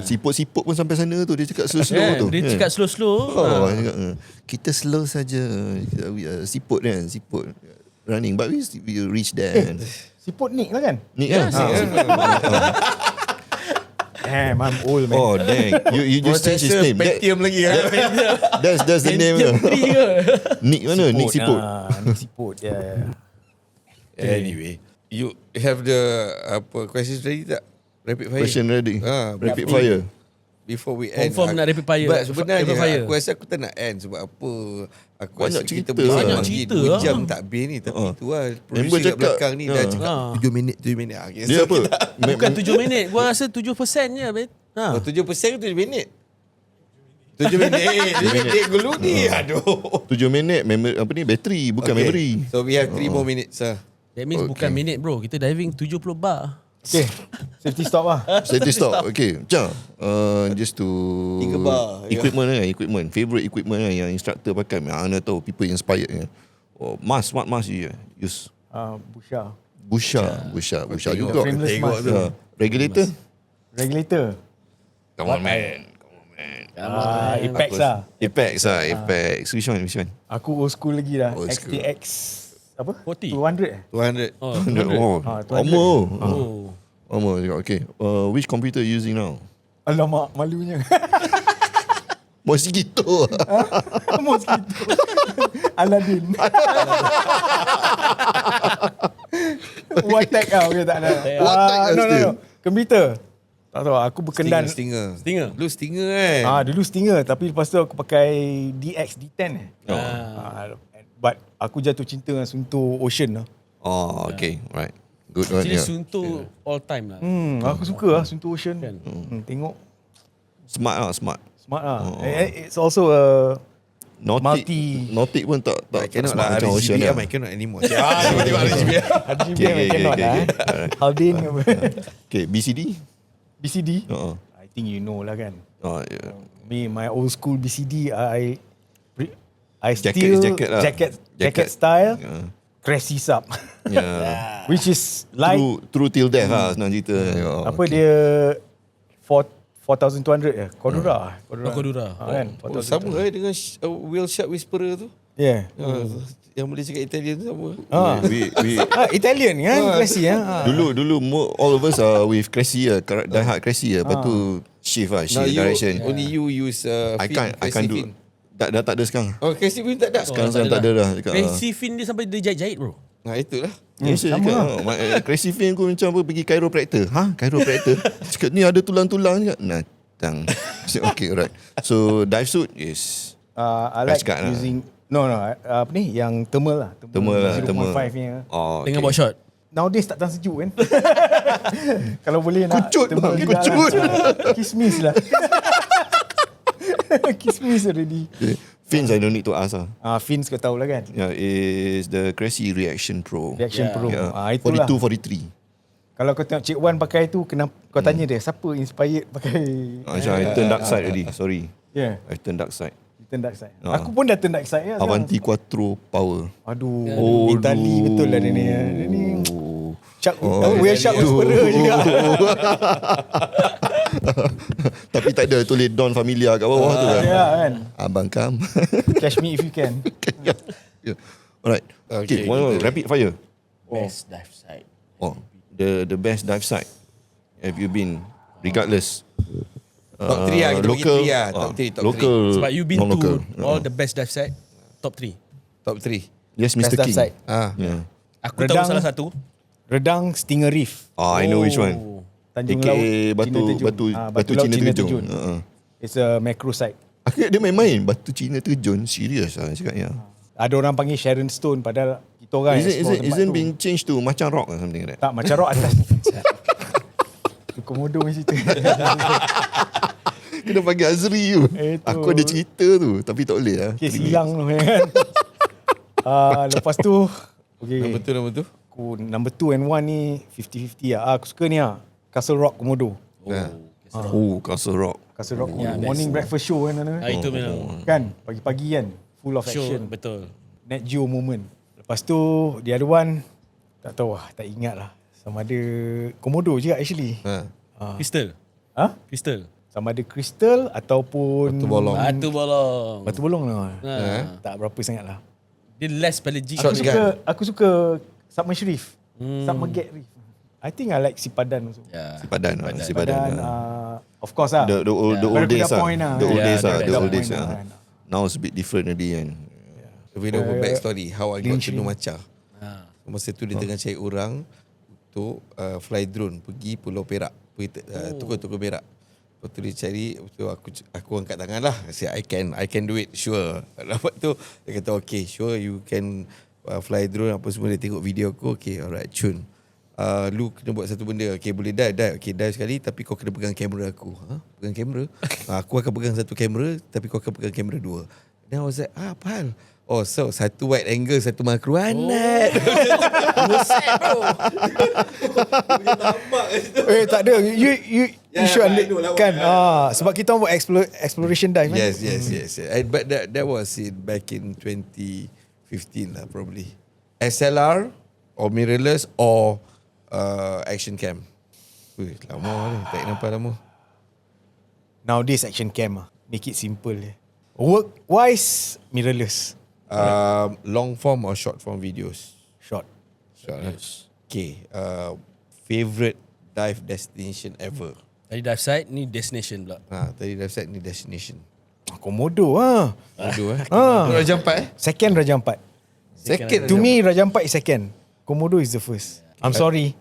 Siput-siput pun sampai sana tu. Dia cakap slow-slow tu. Dia cakap slow-slow. Dia cakap, kita slow saja. Siput kan. Siput. Running. But we reach there. Siput Nick lah kan? Nick kan? Damn, I'm old man. Oh dang. You just change his name. Pentium lagi. That's the name dia. Nick mana? Nick Siput. Nick Siput. Yeah. Anyway, you have the questions ready tak? Rapid fire. Question ready. Rapid fire. Before we end. Confirm nak rapid fire. But sebenarnya Rapid fire. aku rasa aku tak nak end sebab apa? Aku Banyak rasa kita cerita boleh lah. Banyak cerita 2 lah. jam tak habis ni. Tapi tu lah. Member Producer kat cakap, belakang ni dah cakap 7 minit. Okay, Dia apa? Bukan 7 minit. Gua rasa 7% je, bet. 7% ke 7 minit? 7 minit. 7 minit dulu ni. Aduh. 7 minit bateri bukan memory. So we have 3 more minutes lah. That means bukan minit bro. Kita diving 70 bar. Okay, safety stop lah. Safety stop. Okay, macam just to 3 bar. equipment. Favorite equipment yang instructor pakai. Mana tahu people inspired kan. Mask, smart mask you use. Busha juga. Frameless Tengok mask. tu. Regulator. Come on man. Apex lah. Apex. Which one? Aku old school lagi lah. Old school. XTX apa? 40. 200 200. Oh, 200. Omor juga. Okay. Which computer you using now? Alamak, malunya. Mosquito. Mosquito. Aladdin. Watek lah. Okay, tak ada. Watek lah No. still. Komputer. Tak tahu. Aku berkendan. Stinger. Stinger. Dulu Stinger kan. Dulu Stinger. Tapi lepas tu aku pakai DX, D10 . But aku jatuh cinta dengan Sunto Ocean lah. Oh, okay. Right. Good one. Actually Yeah. Sunto all time lah. Aku suka lah Sunto Ocean. Kan? Tengok. Smart lah. It's also a Nautic pun tak Cannot smart lah. macam Ocean RGB lah. I cannot anymore. Tiba-tiba RGB. RGB cannot lah. Haldane apa. Okay, BCD? BCD. Uh-uh. I think you know lah kan. Oh, yeah. Me, my old school BCD, I Jacket still is jacket lah. jacket style, Yeah. Cressy sub. Yeah. Which is like True till death lah senang cerita. Oh, apa dia 4,200 ya? Cordura. Kan? Sama dengan Whale Shark Whisperer tu. Yeah. Yang boleh cakap Italian tu sama. We Italian kan? Cressy ya. dulu all of us are with Cressy lah, die hard Cressy lah. Lepas tu shift lah, Now shift direction. only you use I can't do. Tak tak ada sekarang. Oh, Casey Fin tak ada. Sekarang tak ada dah. Fancy fin dia sampai dia jahit-jahit bro. Nah, itulah. Crazy Fin aku macam apa pergi chiropractor. Chiropractor? Cakap ni ada tulang-tulang je. Natang. Okay, alright. So dive suit is I like Best cut lah. using apa ni yang thermal lah. Thermal lah, 0.5 nya. oh, Dengan box shot. Nowadays tak tahan sejuk kan. Kalau boleh nak Kucut thermal bang, juga kucut. lah. Kismis lah. Kismis already. Fins I don't need to ask lah. Fins kau tahu lah kan. Yeah, is the Cressy Reaction Pro. Reaction Pro. Yeah. Itulah. 42, 43. Kalau kau tengok Cik Wan pakai tu, kau tanya dia, siapa inspired pakai? Macam I turn dark side already. Sorry. Yeah, I turn dark side. turn dark side. Aku pun dah turn dark side ya. Avanti Quattro Power. Aduh, Itali betul lah dia ni. Dia ni Shark, Whale Shark Aduh. Whisperer juga. Tapi tak ada tulis Don Familia kat bawah tu kan. Ya kan. Abang Kam. Catch me if you can. Yeah. Alright. Okay, one more. Rapid fire. Best dive site. Oh, the best dive site have you been? Regardless. Top 3 lah. Kita bagi 3 lah. Top 3. Local. Sebab you been non-local. to all the best dive site. Top 3. Top 3. Yes, Best Mr. dive King. site. Yeah. Aku Redang. tahu salah satu. Redang Stinger Reef. I know which one. Tanjung AKA Laut Batu Laut Cina Terjun. It's a macro site. Akhirnya dia main-main Batu Cina Terjun. Serius lah cakapnya. Ada orang panggil Sharon Stone padahal kita orang explore tempat Isn't tu. being changed to Macam Rock or something like that? Tak, macam rock atas. Komodo punya cerita. Kena panggil Azri tu. Aku ada cerita tu, tapi tak boleh lah. Okay, silang tu kan. Lepas tu, okay. Number two. Aku number 2 and 1 ni 50-50 lah. Aku suka ni lah. Castle Rock Komodo. Castle Rock. Castle Rock Komodo. Morning breakfast show kan. Itu memang Kan, pagi-pagi kan. Full of show, action. betul. Net Geo moment. Lepas tu, the other one, tak tahu lah, tak ingat lah. Sama ada Komodo je actually. Crystal. Crystal. Sama ada Crystal ataupun Batu bolong. lah. Tak berapa sangat lah. Dia less pada G. Aku suka Submerge Reef. Submerged Reef. I think I like Sipadan also. Sipadan. Of course lah. The old days lah. The old days lah. lah. Now it's a bit different already kan. We know back story how I got to know Macha. Masa tu dia tengah cari orang untuk fly drone pergi Pulau Perak, Tukar Perak. Lepas tu dia cari, aku angkat tangan lah. Saya I can do it, sure. Lepas tu dia kata okay, sure you can fly drone apa semua. Dia tengok video aku, okay alright Chun. Lu kena buat satu benda. Okay boleh dive. Okay dive sekali, tapi kau kena pegang kamera aku. Pegang kamera? Aku akan pegang satu kamera, tapi kau akan pegang kamera 2. Then I was like, apa hal? Oh, so satu wide angle, satu makro. Anat. Buset bro. Tak ada. You should kan. Sebab kita buat exploration dive. Yes. But that was it back in 2015 lah probably. SLR or mirrorless or action cam. Lama ni, tak nampak lama. Nowadays action cam make it simple. Work wise mirrorless. Long form or short form videos? Short. Okay. Favorite dive destination ever? Tadi dive site ni destination pula. Tadi dive site ni destination. Komodo Komodo Raja Ampat Second Raja Ampat. To me Raja Ampat is second. Komodo is the first. I'm sorry.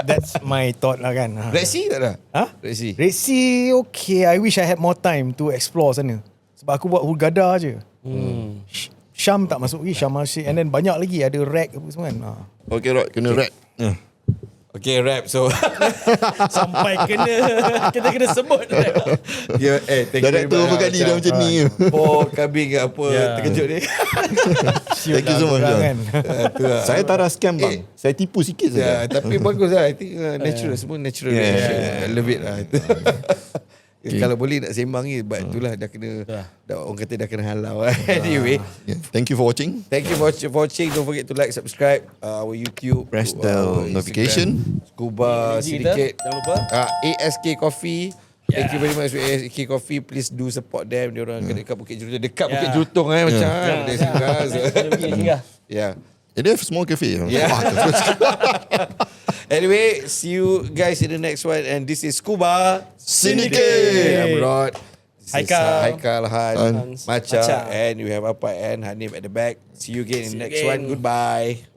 That's my thought lah kan. Red Sea tak ada? Red Sea okay. I wish I had more time to explore sana. Sebab aku buat Hurghada je. Syam tak masuk lagi. Syam masih. And then banyak lagi. Ada rack apa semua kan. Okay Rod, kena rap. Okay rap. So Sampai kita kena sebut. thank you Dah tu berapa kali dah macam ni. Kambing apa terkejut ni. Thank you so much kan. Saya tak ada scam bang. Saya tipu sikit saja. Tapi bagus lah. I think natural. Semua natural reaction. I love it lah. Kalau boleh nak sembang ni, but itulah dah kena orang kata dah kena halau. Anyway, thank you for watching. Thank you for watching. Don't forget to like, subscribe our YouTube, press the notification. Scuba Syndicate, jangan lupa. ASK Coffee. Thank you very much to ASK Coffee. Please do support them. Dia orang dekat Bukit Jelutong, Bukit Jelutong macam dia singgah. Yeah. They have a small cafe. Anyway, see you guys in the next one. And this is Scuba Syndicate. I'm Rod. Haikal, Han, Macha, and we have Apa and Hanif at the back. See you again in the next one. Goodbye.